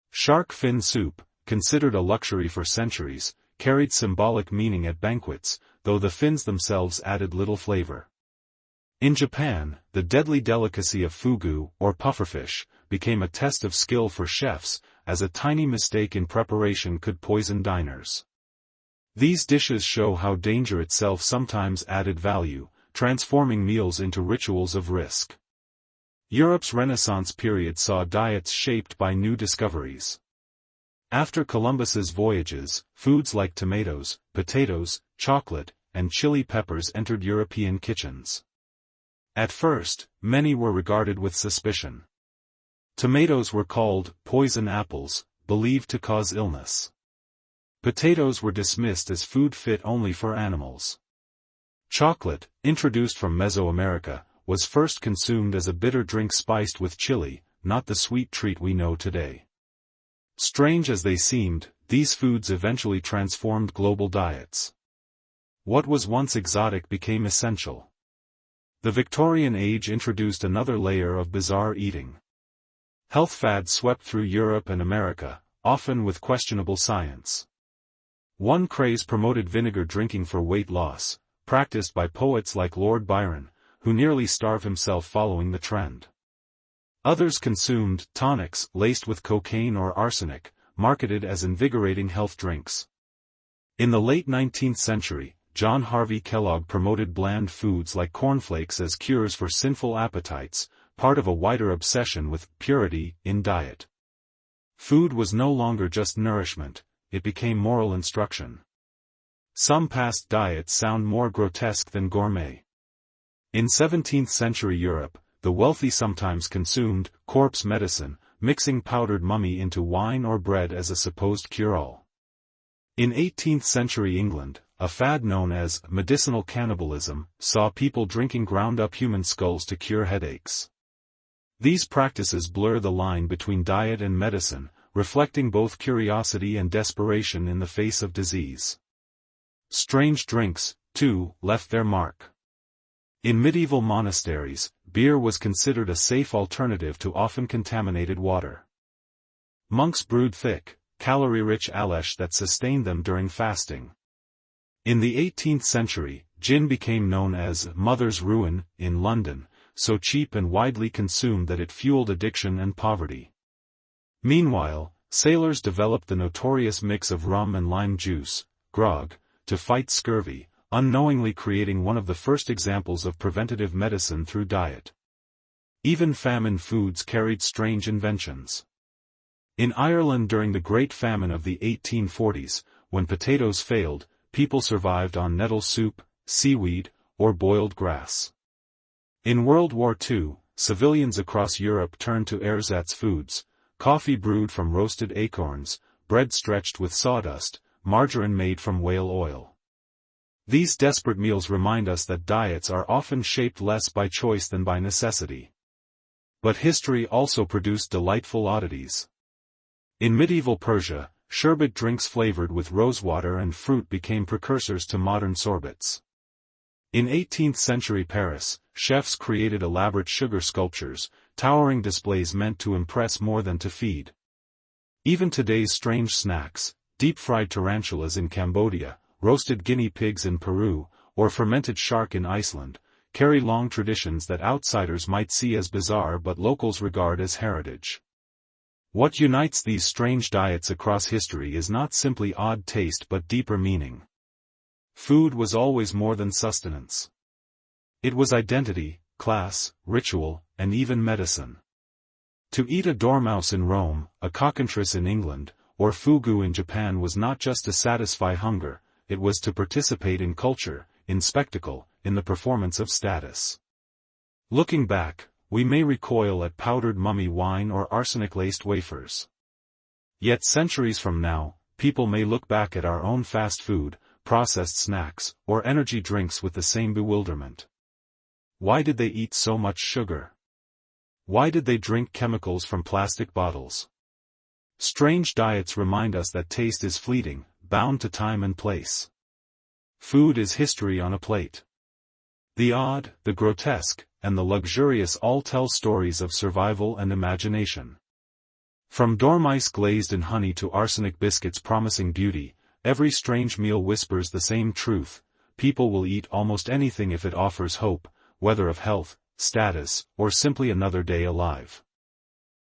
Shark fin soup, considered a luxury for centuries, carried symbolic meaning at banquets, though the fins themselves added little flavor. In Japan, the deadly delicacy of fugu, or pufferfish, became a test of skill for chefs, as a tiny mistake in preparation could poison diners. These dishes show how danger itself sometimes added value, transforming meals into rituals of risk. Europe's Renaissance period saw diets shaped by new discoveries. After Columbus's voyages, foods like tomatoes, potatoes, chocolate, and chili peppers entered European kitchens. At first, many were regarded with suspicion. Tomatoes were called poison apples, believed to cause illness. Potatoes were dismissed as food fit only for animals. Chocolate, introduced from Mesoamerica, was first consumed as a bitter drink spiced with chili, not the sweet treat we know today. Strange as they seemed, these foods eventually transformed global diets. What was once exotic became essential. The Victorian Age introduced another layer of bizarre eating. Health fads swept through Europe and America, often with questionable science. One craze promoted vinegar drinking for weight loss, practiced by poets like Lord Byron, who nearly starved himself following the trend. Others consumed tonics laced with cocaine or arsenic, marketed as invigorating health drinks. In the late 19th century, John Harvey Kellogg promoted bland foods like cornflakes as cures for sinful appetites, part of a wider obsession with purity in diet. Food was no longer just nourishment, it became moral instruction. Some past diets sound more grotesque than gourmet. In 17th century Europe, the wealthy sometimes consumed corpse medicine, mixing powdered mummy into wine or bread as a supposed cure-all. In 18th century England, a fad known as medicinal cannibalism saw people drinking ground-up human skulls to cure headaches. These practices blur the line between diet and medicine, reflecting both curiosity and desperation in the face of disease. Strange drinks, too, left their mark. In medieval monasteries, beer was considered a safe alternative to often contaminated water. Monks brewed thick, calorie-rich alesh that sustained them during fasting. In the 18th century, gin became known as Mother's Ruin in London, so cheap and widely consumed that it fueled addiction and poverty. Meanwhile, sailors developed the notorious mix of rum and lime juice, grog, to fight scurvy, unknowingly creating one of the first examples of preventative medicine through diet. Even famine foods carried strange inventions. In Ireland during the Great Famine of the 1840s, when potatoes failed, people survived on nettle soup, seaweed, or boiled grass. In World War II, civilians across Europe turned to ersatz foods: coffee brewed from roasted acorns, bread stretched with sawdust, margarine made from whale oil. These desperate meals remind us that diets are often shaped less by choice than by necessity. But history also produced delightful oddities. In medieval Persia, sherbet drinks flavored with rosewater and fruit became precursors to modern sorbets. In 18th-century Paris, chefs created elaborate sugar sculptures, towering displays meant to impress more than to feed. Even today's strange snacks, deep-fried tarantulas in Cambodia, roasted guinea pigs in Peru, or fermented shark in Iceland, carry long traditions that outsiders might see as bizarre but locals regard as heritage. What unites these strange diets across history is not simply odd taste but deeper meaning. Food was always more than sustenance. It was identity, class, ritual, and even medicine. To eat a dormouse in Rome, a cockatrice in England, or fugu in Japan was not just to satisfy hunger, it was to participate in culture, in spectacle, in the performance of status. Looking back, we may recoil at powdered mummy wine or arsenic-laced wafers. Yet centuries from now, people may look back at our own fast food, processed snacks, or energy drinks with the same bewilderment. Why did they eat so much sugar? Why did they drink chemicals from plastic bottles? Strange diets remind us that taste is fleeting, bound to time and place. Food is history on a plate. The odd, the grotesque, and the luxurious all tell stories of survival and imagination. From dormice glazed in honey to arsenic biscuits promising beauty, every strange meal whispers the same truth: people will eat almost anything if it offers hope, whether of health, status, or simply another day alive.